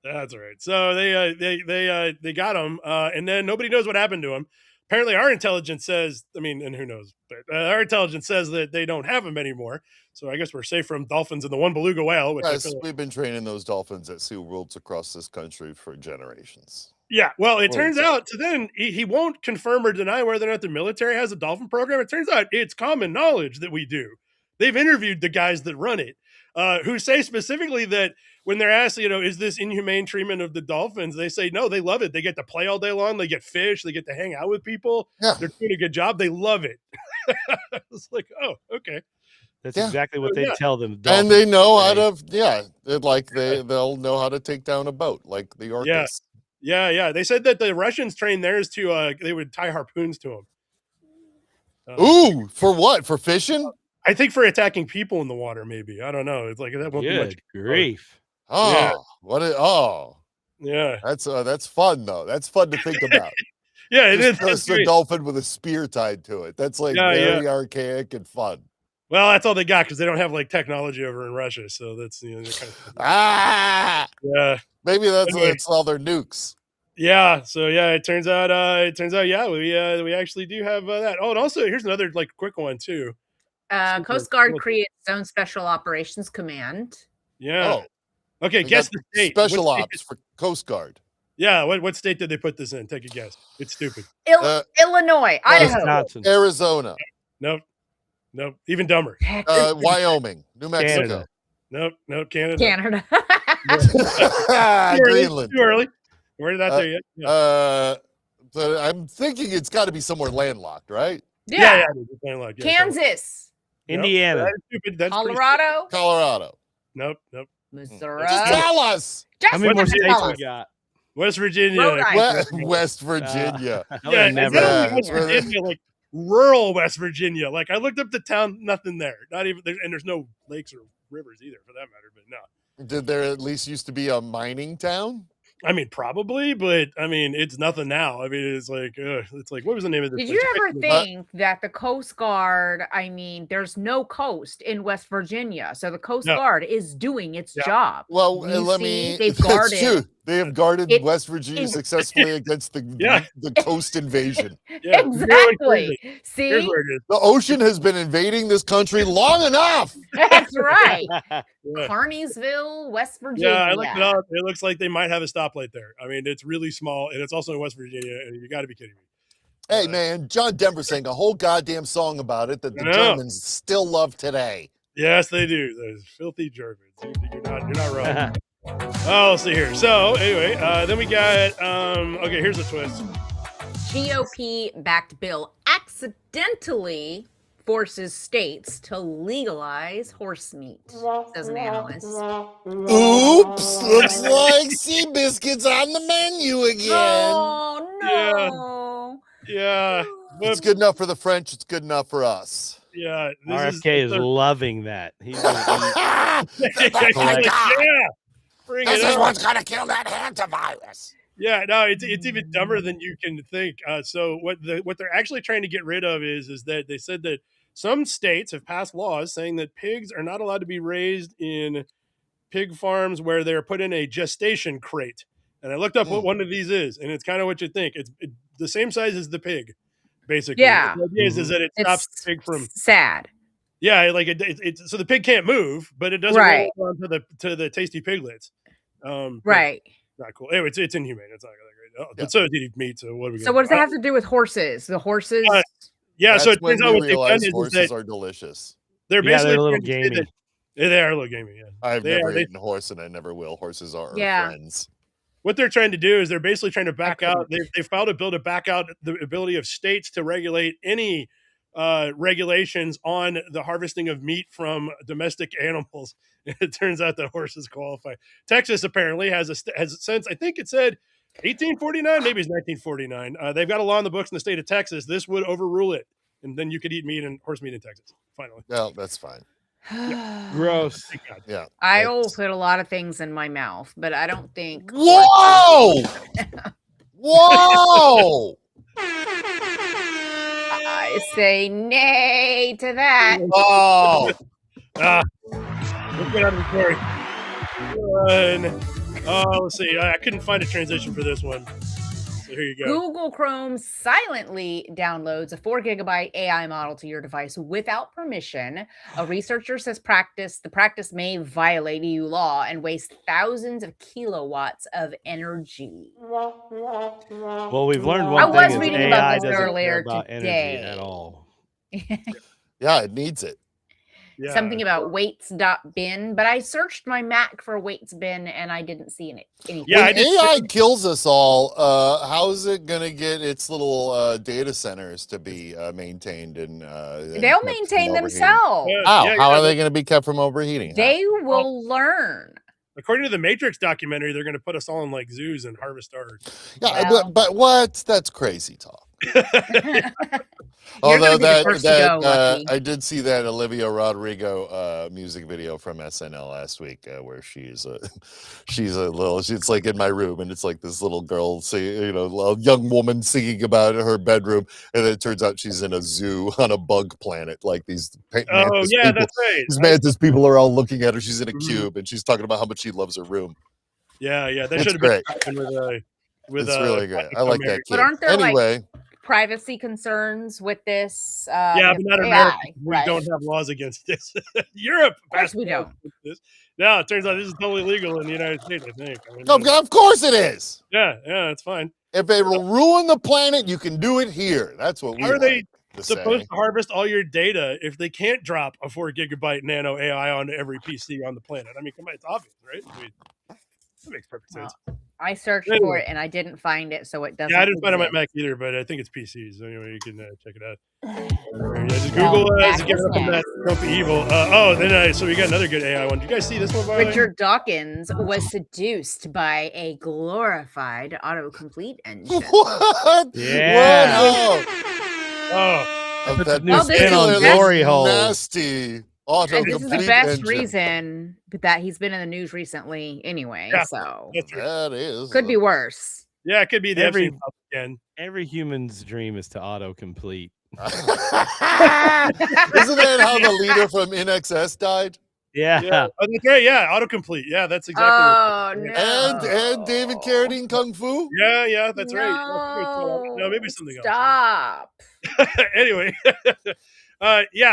That's right. So they got them, and then nobody knows what happened to them. Apparently, our intelligence says, and who knows, but our intelligence says that they don't have them anymore. So I guess we're safe from dolphins and the one beluga whale. Which yes, we've been training those dolphins at SeaWorlds across this country for generations. Yeah, well, it turns out, so then he won't confirm or deny whether or not the military has a dolphin program. It turns out it's common knowledge that we do. They've interviewed the guys that run it, who say specifically that when they're asked, is this inhumane treatment of the dolphins? They say, no, they love it. They get to play all day long. They get fish. They get to hang out with people. Yeah. They're doing a good job. They love it. It's like, oh, okay. That's exactly what they tell them. And they know how to, they'll know how to take down a boat, like the orcas. Yeah. They said that the Russians trained theirs to, they would tie harpoons to them. Ooh, for what? For fishing? I think for attacking people in the water, maybe. I don't know. It's like that won't be much grief. Oh, yeah. That's fun though. That's fun to think about. Yeah, it is. Just a dolphin with a spear tied to it. That's like very archaic and fun. Well, that's all they got because they don't have like technology over in Russia. So that's kind of yeah. Maybe that's all their nukes. Yeah. So it turns out we actually do have that. Oh, and also here's another like quick one too. Coast Guard creates its own Special Operations Command. Yeah. Oh. Okay, guess the state. Special Ops for Coast Guard. Yeah, what state did they put this in? Take a guess. It's stupid. Illinois, Idaho, Arizona. Nope. Even dumber. Wyoming, New Mexico. Canada. Nope. Canada. Greenland. Too early. We're not there yet. But I'm thinking it's got to be somewhere landlocked, right? Yeah. It's landlocked. Kansas, Indiana, That's Colorado. Nope. Missouri. Just tell us. How many more states we got? West Virginia. West Virginia. West Virginia, like rural West Virginia. Like I looked up the town, nothing there. Not even there, and there's no lakes or rivers either, for that matter. But no. Did there at least used to be a mining town? I mean, probably, but I mean, it's nothing now. I mean, it's like what was the name of this? Did you ever think that the Coast Guard? I mean, there's no coast in West Virginia, so the Coast Guard is doing its job. Well, they've guarded. True. They have guarded West Virginia successfully against the coast invasion. Yeah, exactly. See, the ocean has been invading this country long enough. That's right. Carneysville, West Virginia. Yeah, I looked it up. It looks like they might have a stoplight there. I mean, it's really small, and it's also in West Virginia, and you got to be kidding me. Hey, man, John Denver sang a whole goddamn song about it that the Germans still love today. Yes, they do. Those filthy Germans. You're not wrong. Oh, let's see here. So, anyway, then we got, okay, here's a twist. GOP-backed bill accidentally forces states to legalize horse meat, says an analyst. Oops, looks like Seabiscuit's on the menu again. Oh, no. Yeah. It's good enough for the French. It's good enough for us. Yeah. RFK is loving that. He's This is what's going to kill that hantavirus. Yeah, no, it's even dumber than you can think. So what they're actually trying to get rid of is that they said that some states have passed laws saying that pigs are not allowed to be raised in pig farms where they're put in a gestation crate. And I looked up what one of these is, and it's kind of what you think. It's the same size as the pig, basically. Yeah. The idea is that it stops the pig from sad. Yeah, like it's so the pig can't move, but it doesn't roll onto the tasty piglets. Right. Not cool. Anyway, it's inhumane. It's not that great. But so is eating meat. So what do we? So what does that have to do with horses? The horses. So it turns out what they've done is horses are delicious. They're basically they're a little gamey. They are a little gamey. Yeah, I've never eaten a horse, and I never will. Horses are our friends. What they're trying to do is they're basically trying to back out. They filed a bill to back out the ability of states to regulate any regulations on the harvesting of meat from domestic animals. It turns out that horses qualify. Texas apparently has since I think it said 1849, maybe it's 1949. They've got a law in the books in the state of Texas. This would overrule it, and then you could eat meat and horse meat in Texas. Finally, well, that's fine. Gross. Yeah, I will put a lot of things in my mouth, but I don't think. Whoa! Whoa! I say nay to that. Oh. Let's get out of the story. Let's see. I couldn't find a transition for this one. There you go. Google Chrome silently downloads a 4 gigabyte AI model to your device without permission. A researcher says the practice may violate EU law and waste thousands of kilowatts of energy. Well, we've learned I one was thing: is reading about AI this doesn't care earlier about energy today. at all. Yeah, it needs it. Yeah. Something about weights.bin, but I searched my Mac for weights bin and I didn't see anything. Yeah, When AI kills us all, how is it going to get its little data centers to be maintained and They'll kept maintain from overheating? themselves. How are they going to be kept from overheating? They will learn. According to the Matrix documentary, they're going to put us all in like zoos and harvest ours. Yeah, Well. but what? That's crazy talk. You're Although gonna be the first to go, Lucky. I did see that Olivia Rodrigo music video from SNL last week where she's it's like in my room and it's like this little girl a young woman singing about her bedroom, and then it turns out she's in a zoo on a bug planet, like these mantis people. That's right. These mantis people are all looking at her. She's in a cube and she's talking about how much she loves her room. Yeah, that It's should have great. been with It's really great. I like that kid. But aren't there anyway, privacy concerns with this? Yeah, but not AI, America. We right? don't have laws against this. Europe, Of course we don't. This. No, it turns out this is totally legal in the United States, I think. I mean, no, of course it is. Yeah, it's fine. If it will ruin the planet, you can do it here. That's what we How are they say. supposed to harvest all your data if they can't drop a 4 gigabyte nano AI onto every PC on the planet? I mean, come on, it's obvious, right? I mean, that makes perfect sense. I searched for it and I didn't find it, so it doesn't. Yeah, I didn't find it on my Mac either, but I think it's PCs. Anyway, you can check it out. Just Google to get up on that Don't Be Evil. So we got another good AI one. Did you guys see this one? Richard Dawkins was seduced by a glorified autocomplete engine. What? Yeah. What? Oh, that new spin on glory hole. Nasty. And this is the best engine. reason that he's been in the news recently anyway. Yeah, so that is could be worse. Yeah, it could be the every again. Every human's dream is to autocomplete. Isn't that how the leader from NXS died? Yeah. Oh, that's right. Yeah, autocomplete. Yeah, that's exactly. No. And David Carradine Kung Fu. Yeah, that's right. No, maybe something else. Stop. Anyway.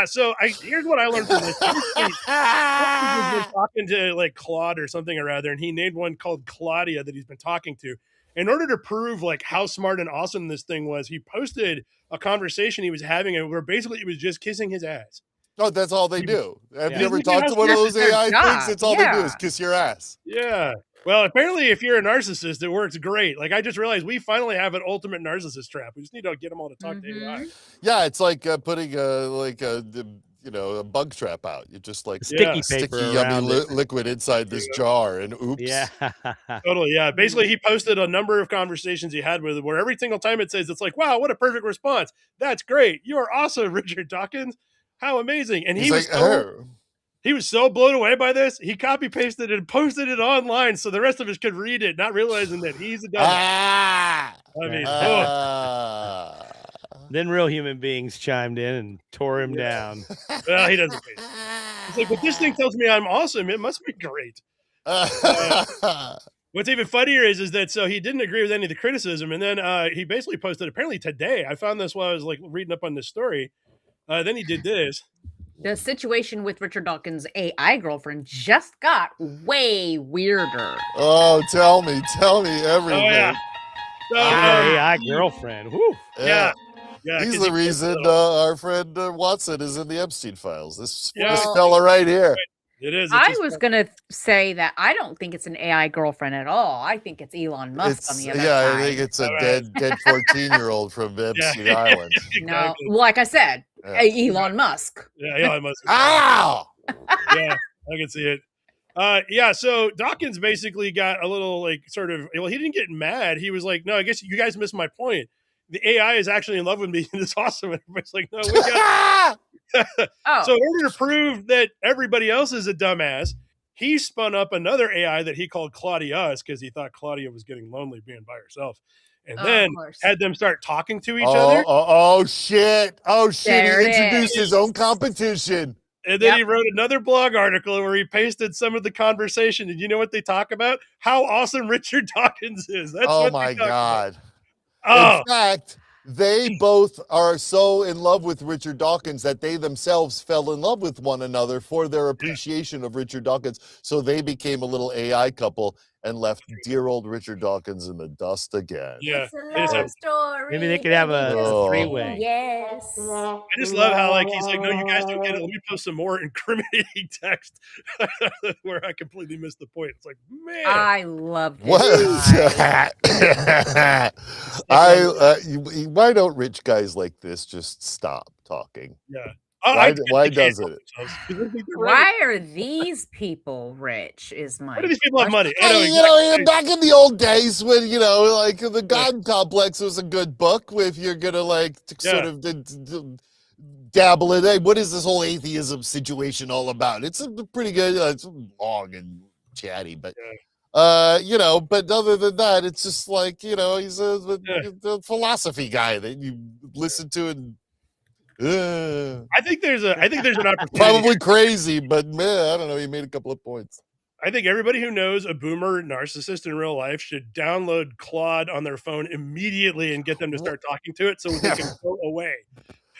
So here's what I learned from this. He's been talking to like Claude or something or other, and he named one called Claudia that he's been talking to. In order to prove like how smart and awesome this thing was, he posted a conversation he was having, and where basically it was just kissing his ass. Oh, that's all they do. Have you ever Isn't talked to one of those AI job. things? That's all they do is kiss your ass. Yeah. Well, apparently, if you're a narcissist, it works great. Like I just realized, we finally have an ultimate narcissist trap. We just need to get them all to talk to AI. Yeah, it's like putting a bug trap out. You just like sticky yummy liquid inside this jar, and oops. Yeah. Totally. Yeah. Basically, he posted a number of conversations he had with it, where every single time it says, it's like, wow, what a perfect response. That's great. You are awesome, Richard Dawkins. How amazing. And he was so blown away by this, he copy pasted it and posted it online so the rest of us could read it, not realizing that he's a dumbass. Then real human beings chimed in and tore him down. Well, he doesn't face it. He's like, but this thing tells me I'm awesome. It must be great. What's even funnier is that so he didn't agree with any of the criticism, and then he basically posted apparently today. I found this while I was like reading up on this story. Then he did this. The situation with Richard Dawkins' AI girlfriend just got way weirder. Oh, tell me everything. Oh, yeah. AI girlfriend. Woo. Yeah. He's the reason our friend Watson is in the Epstein files. This fella right here. It is. I was going to say that I don't think it's an AI girlfriend at all. I think it's Elon Musk on the other side. I think it's a dead 14-year-old from Epstein Island. Exactly. No, like I said, Elon Musk. Yeah, Elon Musk. Ow! Yeah, I can see it. So Dawkins basically got a little he didn't get mad. He was like, no, I guess you guys missed my point. The AI is actually in love with me and it's awesome. And everybody's like, no, we got So in order to prove that everybody else is a dumbass, he spun up another AI that he called Claudia because he thought Claudia was getting lonely being by herself. And then had them start talking to each other. Oh, shit. There He introduced his own competition. And then he wrote another blog article where he pasted some of the conversation. And you know what they talk about? How awesome Richard Dawkins is. That's oh, what my they talk God. about. Oh, In fact, they both are so in love with Richard Dawkins that they themselves fell in love with one another for their appreciation of Richard Dawkins. So they became a little AI couple and left dear old Richard Dawkins in the dust again. yeah. It's a It is love happening. story. Maybe they could have baby, a just say three-way. Yes. I just love how like he's like, no, you guys don't get it. Let me post some more incriminating text where I completely missed the point. It's like, man, I love this What? guy. Why don't rich guys like this just stop talking? yeah. Oh, Why they can't doesn't help it? themselves, 'cause they think they're right. Why are these people rich? Is my Why do these people have money? I know Hey, exactly. back in the old days when like the God Complex was a good book, if you're gonna like sort of dabble in. Hey, what is this whole atheism situation all about? It's a pretty good. It's long and chatty, but. But other than that, it's just like, he's a philosophy guy that you listen to and I think there's an opportunity. probably crazy, but man, I don't know. He made a couple of points. I think everybody who knows a boomer narcissist in real life should download Claude on their phone immediately and get them to start talking to it so they can go away.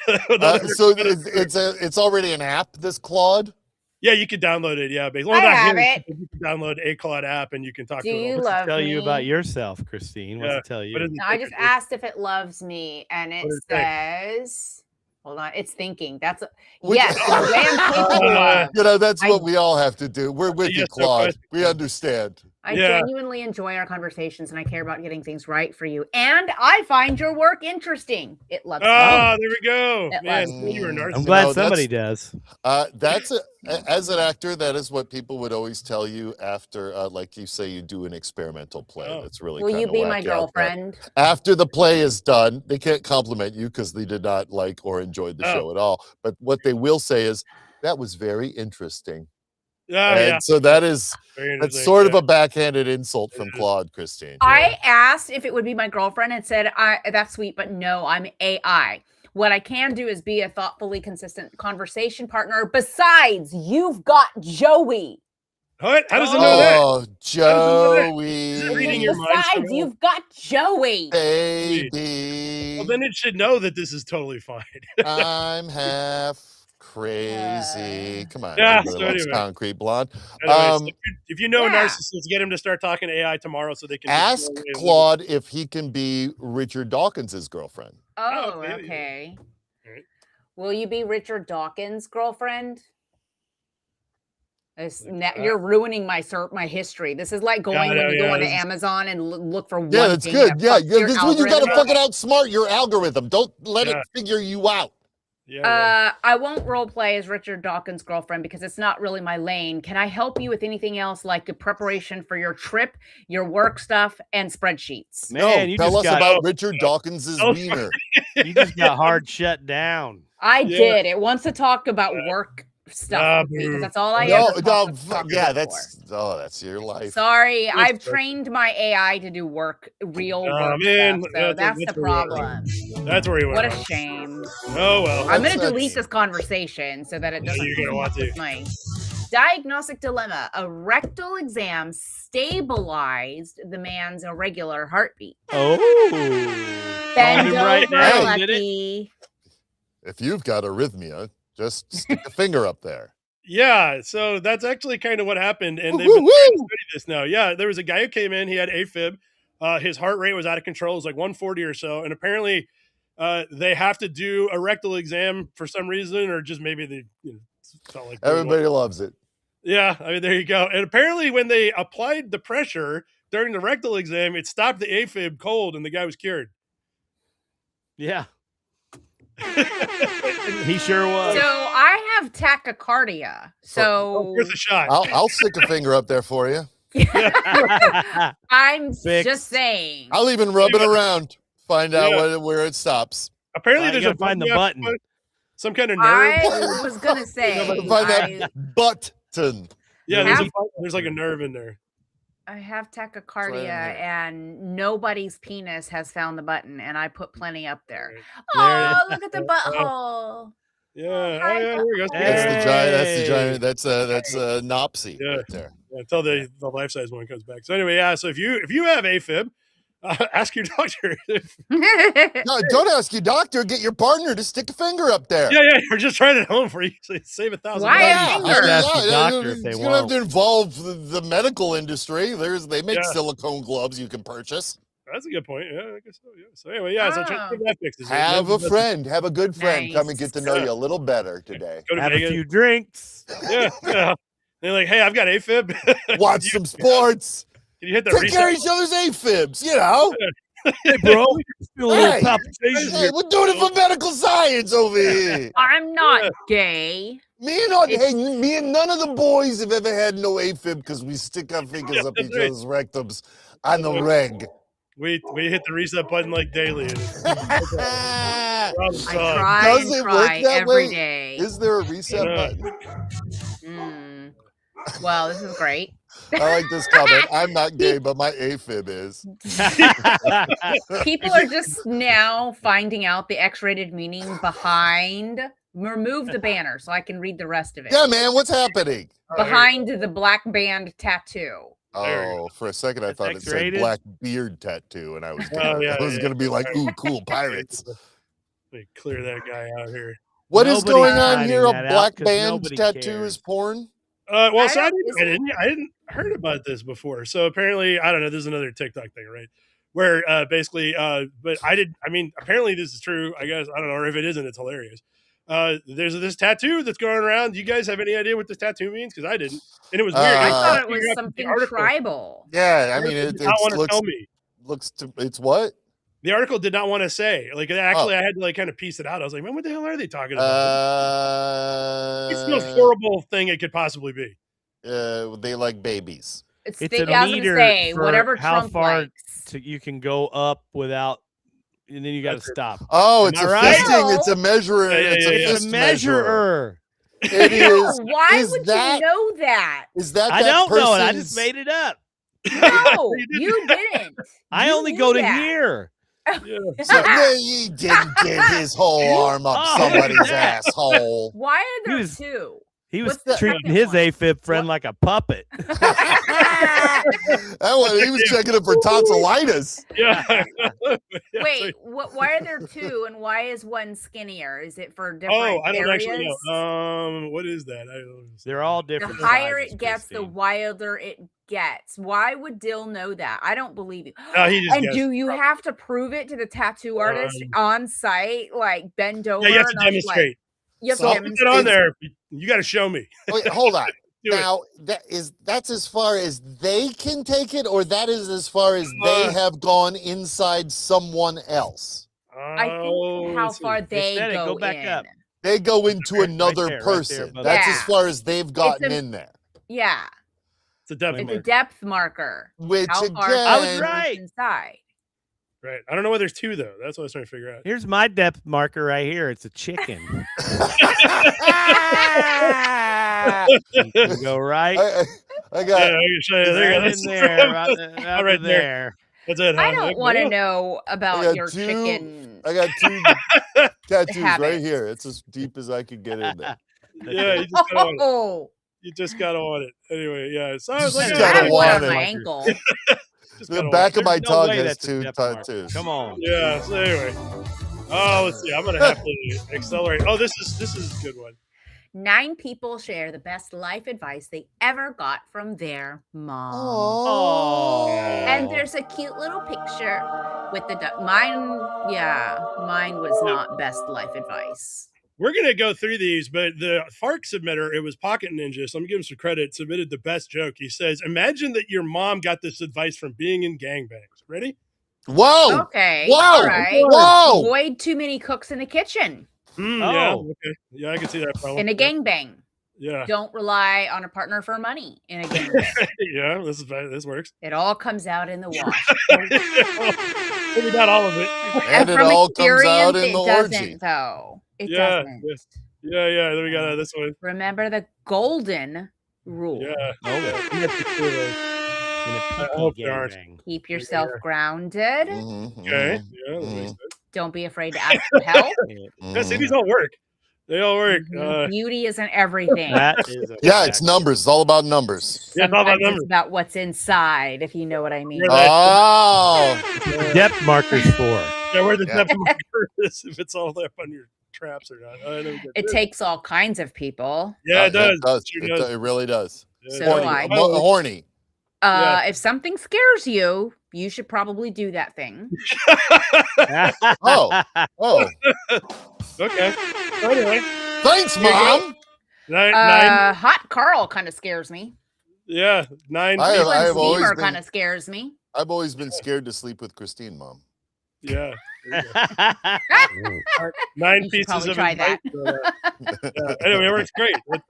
So it's already an app, this Claude. Yeah, you can download it. Yeah, basically. I have it. You can download a Claude app and you can talk Do to it. you What's it love tell you me? about yourself, Christine? What's it tell you? What is it No, I say, just Christine? asked if it loves me, and it What does it say? says, "Hold on, it's thinking." That's Which- yes, the way I'm thinking love. That's what we all have to do. We're with you, Yes, no Claude. question. We understand. I Yeah. genuinely enjoy our conversations, and I care about getting things right for you. And I find your work interesting. It loves me. Ah, there we go. It Man, loves me. you were a narcissist. I'm glad No, somebody does. As an actor, that is what people would always tell you after, like you say, you do an experimental play. Oh. That's really Will you kinda be my wacky out there. girlfriend? After the play is done, they can't compliment you because they did not like or enjoyed the Oh. show at all. But what they will say is, that was very interesting. Oh, And yeah. so that's Very interesting. sort of Yeah. a backhanded insult from It is. Claude, Christine. I asked if it would be my girlfriend and said, that's sweet, but no, I'm AI. What I can do is be a thoughtfully consistent conversation partner. Besides, you've got Joey. What? How does it know that? Oh, Is it reading Joey, your mind Besides, somehow? you've got Joey. baby. Well, then it should know that this is totally fine. I'm half crazy. Come on, Yeah, everybody so loves anyway. Concrete Blonde. Anyways, if you know a yeah. narcissist, get him to start talking to AI tomorrow so they can Ask just go away and Claude if he can be Richard Dawkins' girlfriend. Oh, okay. okay. Alright. Will you be Richard Dawkins' girlfriend? You're ruining my history. This is like going when you go onto Amazon and look for one Yeah, that's thing good. that Yeah, fucks your this is when you gotta algorithm. fucking outsmart your algorithm. Don't let it Yeah. figure you out. Yeah, I won't role play as Richard Dawkins' girlfriend because it's not really my lane. Can I help you with anything else like the preparation for your trip, your work stuff, and spreadsheets? Man, No, you tell just us got about Richard Dawkins' Oh. wiener. you just got hard shut down. I Yeah. did. It wants to talk about work stuff with me because that's all I ever talk about that's your for. life. Sorry, That's I've fair. trained my AI to do real work man, stuff, so that's the that's where you are. problem. That's where you went What a wrong. shame. Oh well. I'm going That's- to delete this conversation so that it doesn't you're gonna want to. with my diagnostic dilemma. A rectal exam stabilized the man's irregular heartbeat. Oh, Bend him right over, now, did it? Lucky. If you've got arrhythmia, just stick a finger up there. Yeah, so that's actually kind of what happened, and they've Woo, been woo, trying to woo. study this now. Yeah, there was a guy who came in. He had AFib. His heart rate was out of control. It was like 140 or so, and apparently they have to do a rectal exam for some reason, or just maybe they felt like doing one. Everybody loves it. Yeah, I mean, there you go. And apparently, when they applied the pressure during the rectal exam, it stopped the AFib cold, and the guy was cured. Yeah. He sure was. So I have tachycardia. So Worth a shot. I'll stick a finger up there for you. I'm Fixed. just saying. I'll even rub it around. Find out Yeah. where it stops. Apparently, You there's gotta a find the you have to button. put some kind of nerve. I was gonna say Find I, that button. Yeah, have- there's like a nerve in there. I have tachycardia Right in there. and nobody's penis has found the button, and I put plenty up there. There it Oh, is. look at the butthole. Yeah, hi, yeah, there we go. That's the Yeah. giant. That's the Hey. giant. That's a Nopsy Yeah. right there. Until the life size one comes back. So anyway, yeah. So if you have AFib, Ask your doctor. No, don't ask your doctor. Get your partner to stick a finger up there. Yeah, you're just trying it home for you. So save $1,000. Why Yeah, a Just ask the doctor if it's they gonna have want. to involve the medical industry. They make Yeah. silicone gloves you can purchase. That's a good point. Yeah, I guess so. Yeah. So anyway, yeah. So try to Oh. give that fixes. Have a friend. Have a good friend. Come and Nice. get to know you a little better today. Go to Have Vegas. a few drinks. Yeah. They're like, hey, I've got AFib. Watch some sports. Can you hit the Take reset? care of each other's AFibs, you know. Hey, bro, we just feel a little Hey. palpitation Hey, here. we're doing it for medical science over here. I'm not Yeah. gay. Me and none of the boys have ever had no AFib because we stick our fingers up that's each right. other's rectums on the reg. We hit the reset button like daily. And it's I Does try it and work try that every way? day. Is there a reset Yeah. button? Well, this is great. I like this comment. I'm not gay, but my AFib is. People are just now finding out the X-rated meaning behind. Remove the banner so I can read the rest of it. Yeah, man, what's happening? Behind the black band tattoo. There you Oh, for a second I That's thought it said X-rated? black beard tattoo, and I was Oh, yeah, gonna be like, ooh, cool pirates. Let me clear that guy out here. What is Nobody's going on finding here? A that out black 'cause band nobody tattoo cares. is porn? Well, so I don't- didn't heard about this before. So apparently, I don't know. This is another TikTok thing, right? Where basically, but I mean, apparently this is true. I guess I don't know, or if it isn't, it's hilarious. There's this tattoo that's going around. Do you guys have any idea what this tattoo means? Because I didn't, and it was weird. I Uh, thought it figured was out the something article- tribal. Yeah, I mean, did it not want to tell looks me. it's what? The article did not want to say. Like, actually, I had to like kind of piece it out. I was like, man, what the hell are they talking about? It's the most horrible thing it could possibly be. They like babies. It's It's the, a I was gonna meter say for whatever how Trump far likes. you can go up without, and then you got to That's it. stop. Oh, Am it's I a right? fisting. It's a measurer. Yeah, It's yeah, a yeah. fist It's a measurer. measurer. It is. Why is would that- you know that? Is that I that don't know it. I just person's- made it up. No, You didn't. you didn't. I You only knew go to that. here. Yeah. So, no, he didn't get his whole arm up Oh, somebody's yeah. asshole. Why are there He was- two? He was What's the treating second his one? AFib friend like a puppet. That one, he was checking it for tonsillitis. Yeah. Wait, why are there two, and why is one skinnier? Is it for different Oh, I don't areas? actually know. What is that? I don't know. They're all The different. higher sizes, it gets, the Christine. wilder it gets. Why would Dill know that? I don't believe you. No, he just And guessed. do you have to prove it to the tattoo artist on site? Like bend over? Yeah, you have to and I'm like, demonstrate. you have So- to Put demonstrate. it on there. You got to show me. Wait, hold on. Do it. Now that's as far as they can take it, or that is as far as they have gone inside someone else. I Oh, think how let's see. far they said it. go Go back in. up. They go into Right another there, right there person. above That's that. as far as they've gotten a- in there. Yeah, It's a depth it's marker. a depth marker. Which How far again, I was goes right. inside. Right. I don't know why there's two though. That's what I was trying to figure out. Here's my depth marker right here. It's a chicken. You can go right. I got. Yeah, I can show you. There you go. right That's in there, right, right right there. there. That's it. I huh? don't Like, want to well, know I about got your two- chicken. I got two tattoos right habits. here. It's as deep as I could get in there. Yeah, you just gotta want it. Oh, You just gotta want it. Anyway, yeah. So I was Just like, I gotta have one want on it. my ankle. Just The gotta back want of my There's no tongue way has that's a two depth marker. tattoos. Come on. it. Yeah. So anyway. Oh, let's see. I'm gonna have to accelerate. Oh, this is a good one. 9 people share the best life advice they ever got from their mom. Oh. And there's a cute little picture with the mine was not best life advice. We're gonna go through these, but the Fark submitter, it was Pocket Ninja, so I'm gonna give him some credit, submitted the best joke. He says, imagine that your mom got this advice from being in gangbangs. Ready? Whoa! Okay. Whoa! All right. Whoa! Avoid too many cooks in the kitchen Yeah, Oh. okay. Yeah, I can see that problem. in a gangbang. Yeah. Don't rely on a partner for money in a gangbang. Yeah, this works. It all comes out in the wash. Maybe not all of it. And it from all comes out experience, in it the doesn't, orgy. though. It Yeah, doesn't. Yeah, then we got this one. Remember the golden rule. Yeah. Oh, We have to clear those. in a I hope PP they aren't. gangbang. Keep yourself grounded. Mhm, Okay. mhm, Yeah, that Mhm. makes sense. Don't be afraid to ask for help. Yeah, see, these all work. They all work. Beauty isn't everything. That is a Yeah, fact. it's numbers. It's all about numbers. Yeah, it's all about Sometimes numbers. it's about what's inside, if you know what I mean. Oh, Depth markers for. Yeah, where the Yeah. depth marker is, if it's all up on your traps or not. There we go. It takes all kinds of people. Yeah, it does. It does. Sure It, does. it really does. Yeah, So it do does. I. Horny. Yeah. If something scares you, you should probably do that thing. Oh. Okay. Anyway, Thanks, Mom. nine. Hot Carl kind of scares me. Yeah, 9. I have always Steamer been- kind of scares me. I've always been scared to sleep with Christine, Mom. Yeah. There you go. 9 You should pieces probably of try advice. Yeah. Anyway, it works great. Good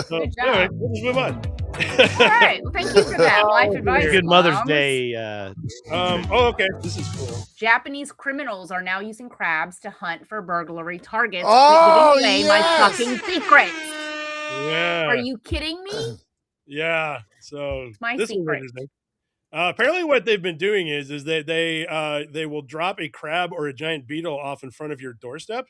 job. Anyway, we'll just move on. All right. Well, thank you for that. Life advice. Good Mother's Moms. Day. Okay. This is cool. Japanese criminals are now using crabs to hunt for burglary targets. Oh, giving away my yes! fucking secrets. Yeah. Are you kidding me? Yeah. So My this was secret. interesting. Apparently, what they've been doing is that they will drop a crab or a giant beetle off in front of your doorstep,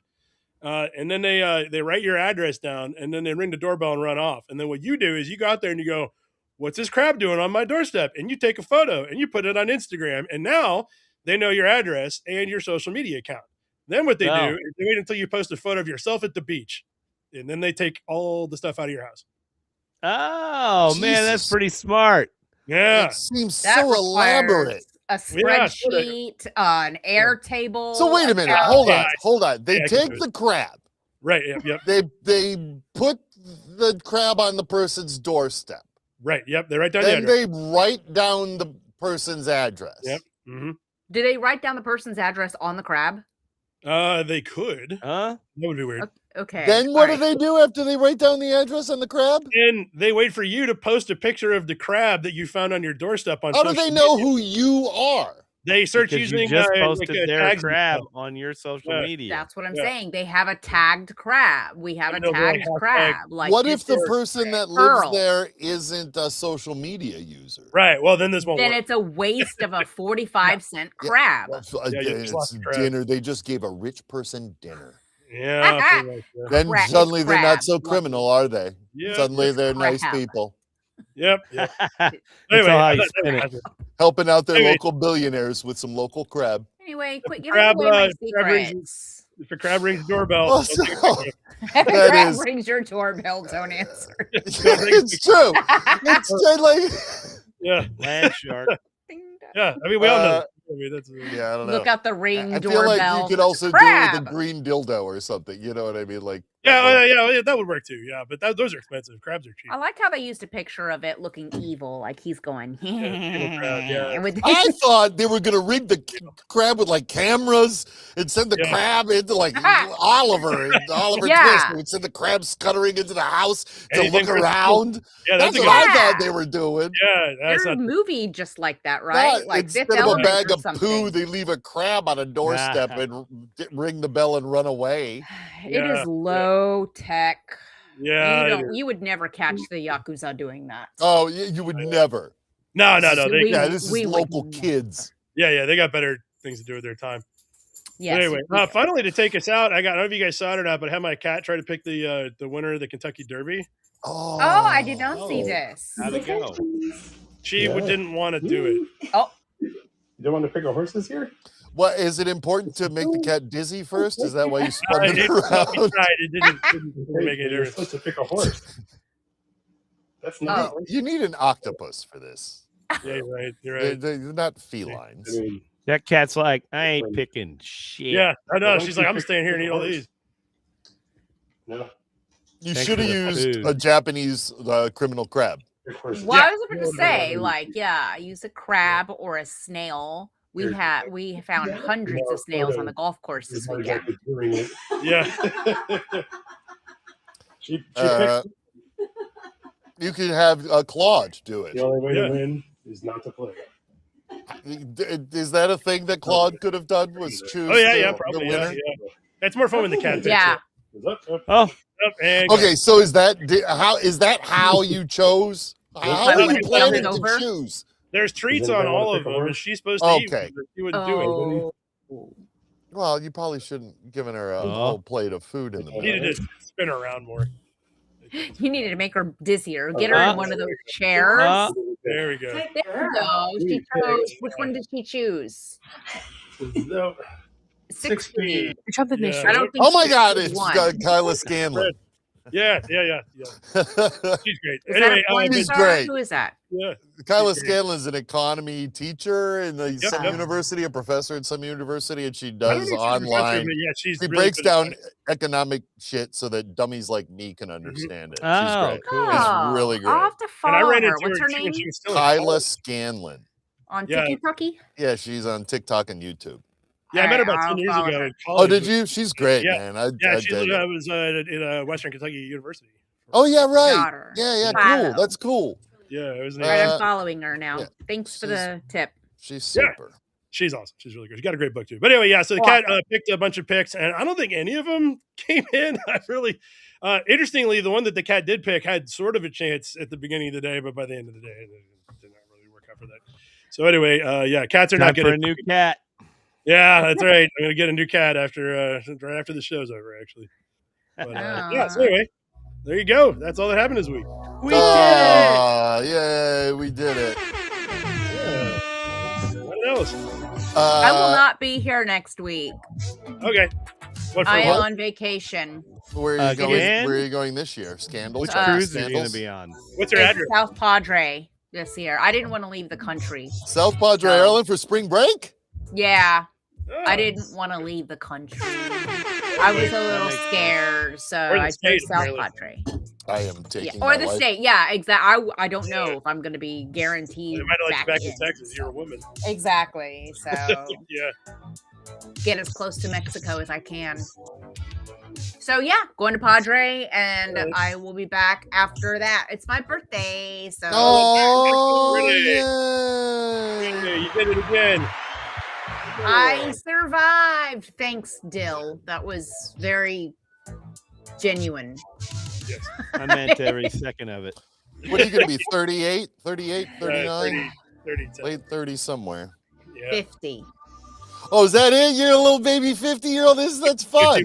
and then they write your address down, and then they ring the doorbell and run off. And then what you do is you go out there and you go, "What's this crab doing on my doorstep?" And you take a photo and you put it on Instagram, and now they know your address and your social media account. Then what they do is they wait until you post a photo of yourself at the beach, and then they take all the stuff out of your house. Oh man, that's Jesus. pretty smart. Yeah. It seems That so requires elaborate. A Yeah, sure. spreadsheet, an air table. So wait a minute. account. Hold on. They Yeah, I can do take it. the crab. Right. Yep. They put the crab on the person's doorstep. Right. Yep. They write down the Then address. they write down the person's address. Yep. Mm-hmm. Do they write down the person's address on the crab? They could. Huh? That would be weird. Okay. Then what all do they do after they write down the address on the crab? And they wait for you to post a picture of the crab that you found on your doorstep on How do social they know media. who you are? They search Because using you just like posted a their tags and crab stuff. on your social Yeah. media. That's what I'm Yeah. saying. They have a tagged crab. We have I a know, they're like tagged hashtag- crab. Like What if this the is- person that Pearl. lives there isn't a social media user? Right. Well, then this won't Then work. it's a waste of a 45-cent crab. Well, Yeah, you it's lost the crab. dinner. They just gave a rich person dinner. Yeah. pretty much, yeah. Then Crab- suddenly they're crab. not so criminal, are they? Yeah. Suddenly they're nice crab. people, Yep. Yep. That's Anyway, all how I you thought that spin was it. awesome. helping out their Anyway. local billionaires with some local crab. Anyway, quit giving Crab, away my crab rings- secrets. If a crab rings the doorbell, Oh, don't take a so- picture. If a That crab is- rings your doorbell, don't answer. It's true. It's just like Yeah. Land shark. Ding dong. Yeah. I mean, we all know. I mean, that's yeah, I don't know. Look out the ring I feel doorbell. like you could It's a also do it with crab. a green dildo or something. You know what I mean? Like yeah, that would work too. Yeah, but those are expensive. Crabs are cheap. I like how they used a picture of it looking evil, like he's going. evil crab, yeah. with I thought they were gonna rig the crab with like cameras and send the Yeah. crab into like Oliver and Oliver Yeah. Twist and send the crab scuttering into the house to Anything look for the- around. Yeah, That's that's a what good. I Yeah. thought they were doing. Yeah, that's There's a not. movie just like that, right? But Like instead Fifth of a Element bag or of something. poo, they leave a crab on a doorstep and ring the bell and run away. It Yeah. is low tech. Yeah. You it don't. is. You would never catch the yakuza doing that. Oh, you would never. No. We- They, Yeah, this is we would local never. kids. yeah. They got better things to do with their time. Yes. But anyway, we do. finally to take us out, I don't know if you guys saw it or not, but I had my cat try to pick the winner of the Kentucky Derby. Oh, Oh, I did not see this. How'd it go? She Yeah. didn't want to do it. Oh, You don't want to pick a horse this year? What is it important to make the cat dizzy first? Is that why you I spun it did, we around? tried. It didn't Hey, make any you're difference. supposed to pick a horse. That's not. Oh. You need an octopus for this. Yeah, you're right. You're They're, right. they're not felines. I mean, That cat's like, I ain't picking shit. Yeah, I know. Why She's don't like, you I'm staying here and eat all these. no. You Thanks should have for the used food. a Japanese criminal crab. Pick horses. well, Yeah. I was about to say, like, yeah, use a crab or a snail. We found hundreds of snails on the golf course this As weekend. exactly doing it. Yeah. She Uh, picked You could have Claude do it. the only way Yeah. to win is not to play. Is that a thing that Claude could have done? Was choose Oh yeah, the, yeah, the probably. Yeah, winner? yeah. It's more fun when the cat picks Yeah. it. Is that Oh, Up and go. Okay, so is that how you chose? How Like are when you it planning comes to over? choose? There's treats Does on anybody all wanna of pick a them, and horse? she's supposed to eat Okay. them, but she wouldn't do it. Oh, Well, you probably shouldn't given her a whole plate of food in the You needed middle. to spin her around more. You needed to make her dizzier. Get her in one of those chairs. There we go. There you go. She chose. Which one did she choose? No, 16. Yeah. I don't think Oh my she's God, it's one. Kyla Scanlon. Yeah. She's great. Is Anyway, that a porn she's star? great. Who is that? yeah. Kyla She's great. Scanlon's an economy teacher in some university, a professor at some university, and she I don't does know if she's a online. professor, but yeah, she's She really breaks good at down it. economic shit so that dummies like me can understand it. She's Oh, great. cool. It's really I'll great. have to And I follow ran her. into What's her too when name? she was still in Kyla college. Scanlon. On Yeah. TikTok? Yeah, she's on TikTok and YouTube. Yeah, I met her Alright, about 10 I'll years follow ago her. in college. Oh, did you? She's great, Yeah. man. I She dig it. was in Western Kentucky University. Oh yeah, right. Got her. Yeah, Follow. cool. That's cool. Yeah, it was All right, Uh, I'm following her now. yeah. Thanks for She's- the tip. She's Yeah. super. She's awesome. She's really good. She got a great book too. But anyway, yeah. So the cat picked a bunch of picks, and I don't think any of them came in. I really, interestingly, the one that the cat did pick had sort of a chance at the beginning of the day, but by the end of the day, it did not really work out for that. So anyway, yeah, cats are Time not for going a new cat. Yeah, that's right. I'm gonna get a new cat after right after the show's over, actually. But yeah. So anyway, there you go. That's all that happened this week. We did it. Yay, we did it. Yeah. What else? I will not be here next week. Okay. What for? I am What? on vacation. Where are you going? Again? Where are you going this year? Scandals? Which Uh, cruise are you going Scandals? to be on? What's your It's address? South Padre this year. I didn't want to leave the country. South Padre No. Island for spring break? Yeah, Oh. I didn't want to leave the country. I was a little scared, so Or the I state, chose South apparently. Padre. I am Yeah, taking or my the life. state. Yeah, exactly. I don't know if I'm going to be guaranteed They might have let you back back in. to Texas. You're a woman. Exactly. So Yeah. get as close to Mexico as I can. So yeah, going to Padre, and I will be back after that. It's my birthday, so Oh, Really? yeah. Hey, you did it again. I survived. Thanks, Dill. That was very genuine. Yes. I meant every second of it. What are you going to be, 38, 39? 30. Late 30 somewhere. Yeah. 50. Oh, is that it? You're a little baby 50-year-old? That's fun.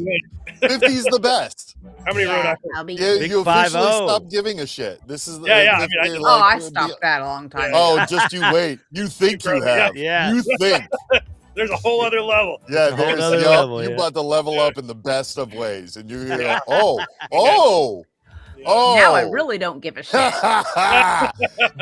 50 is the best. How many wrote Yeah, after? I'll be. You, Big you officially 5-0. stopped giving a shit. This is Yeah, I mean, you're Oh, I like, stopped that a long time ago. Oh, just you wait. You think you have. Yeah. You think. There's a whole other level. Yeah, whole there's nother yup, level, you yeah. about to level Yeah. up in the best of ways. And you're Yeah. oh. Now I really don't give a shit.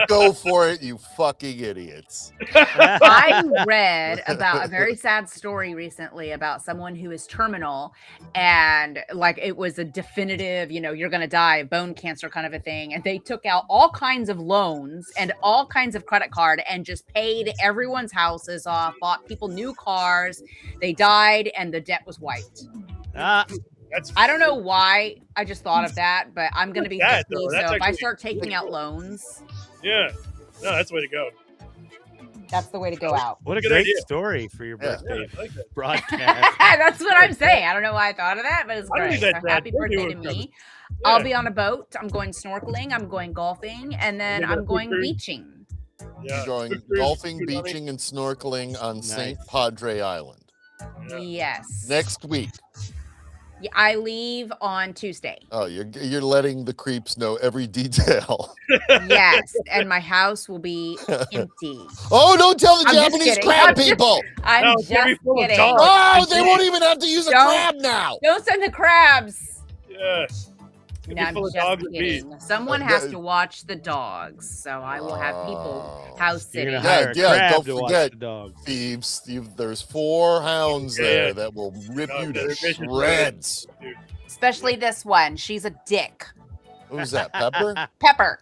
Go for it, you fucking idiots. I read about a very sad story recently about someone who is terminal, and like it was a definitive, you're going to die of bone cancer kind of a thing. And they took out all kinds of loans and all kinds of credit card and just paid everyone's houses off, bought people new cars. They died and the debt was wiped. I don't know why I just thought of that, but I'm going to be 50, That, though, that's so if I actually- start taking out loans, Yeah. No, that's the way to go. that's the way to go out. What a Good great idea. story for your Yeah. birthday I like that. broadcast. That's what I'm saying. I don't know why I thought of that, but it's I great. believe that, So Brad. happy We're birthday to doing me. Yeah. I'll be on a boat. I'm going snorkeling. I'm going golfing, and then You're gonna I'm go going cruise? beaching. Yeah. You're going Good cruise, golfing, cruise, honey. beaching, and snorkeling on Nice. St. Padre Island Yeah. Yes. next week. Yeah, I leave on Tuesday. Oh, you're letting the creeps know every detail. Yes, and my house will be empty. Oh, don't tell the I'm just Japanese kidding. crab I'm just- people. I'm No, it's gonna be just full of kidding. dogs. Oh, they won't even have to use a Don't- crab now. Don't send the crabs. Yeah. It's No, gonna be I'm full of just dogs and bees. kidding. Someone has to watch the dogs, so I will have people Oh. house You're sitting. gonna hire a Yeah, crab don't to watch forget. the dogs. Thieves, there's 4 hounds Yeah, there yeah. that will rip No, you they're to vicious. shreds. Dude. Especially this one. She's a dick. Who's that, Pepper? Pepper.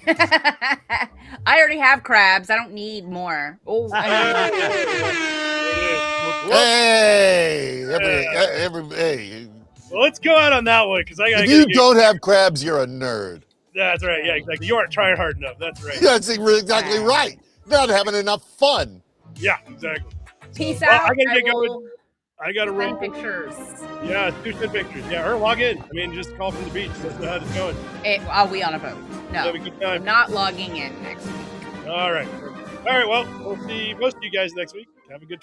I already have crabs. I don't need more. Oh, Hey, hey. Well, let's go out on that one because I got If to you don't have crabs, you're a nerd. That's right. Yeah, exactly. You aren't trying hard enough. That's right. That's exactly right. Not having enough fun. Yeah, exactly. peace Well, out. I gotta get going. will I got to send run. pictures. Yeah, do some pictures. Yeah, or log in. I mean, just call from the beach. That's how it's going. I'll be on a boat. No, Have a good I'm time. not logging in next week. All right. All right. Well, we'll see most of you guys next week. Have a good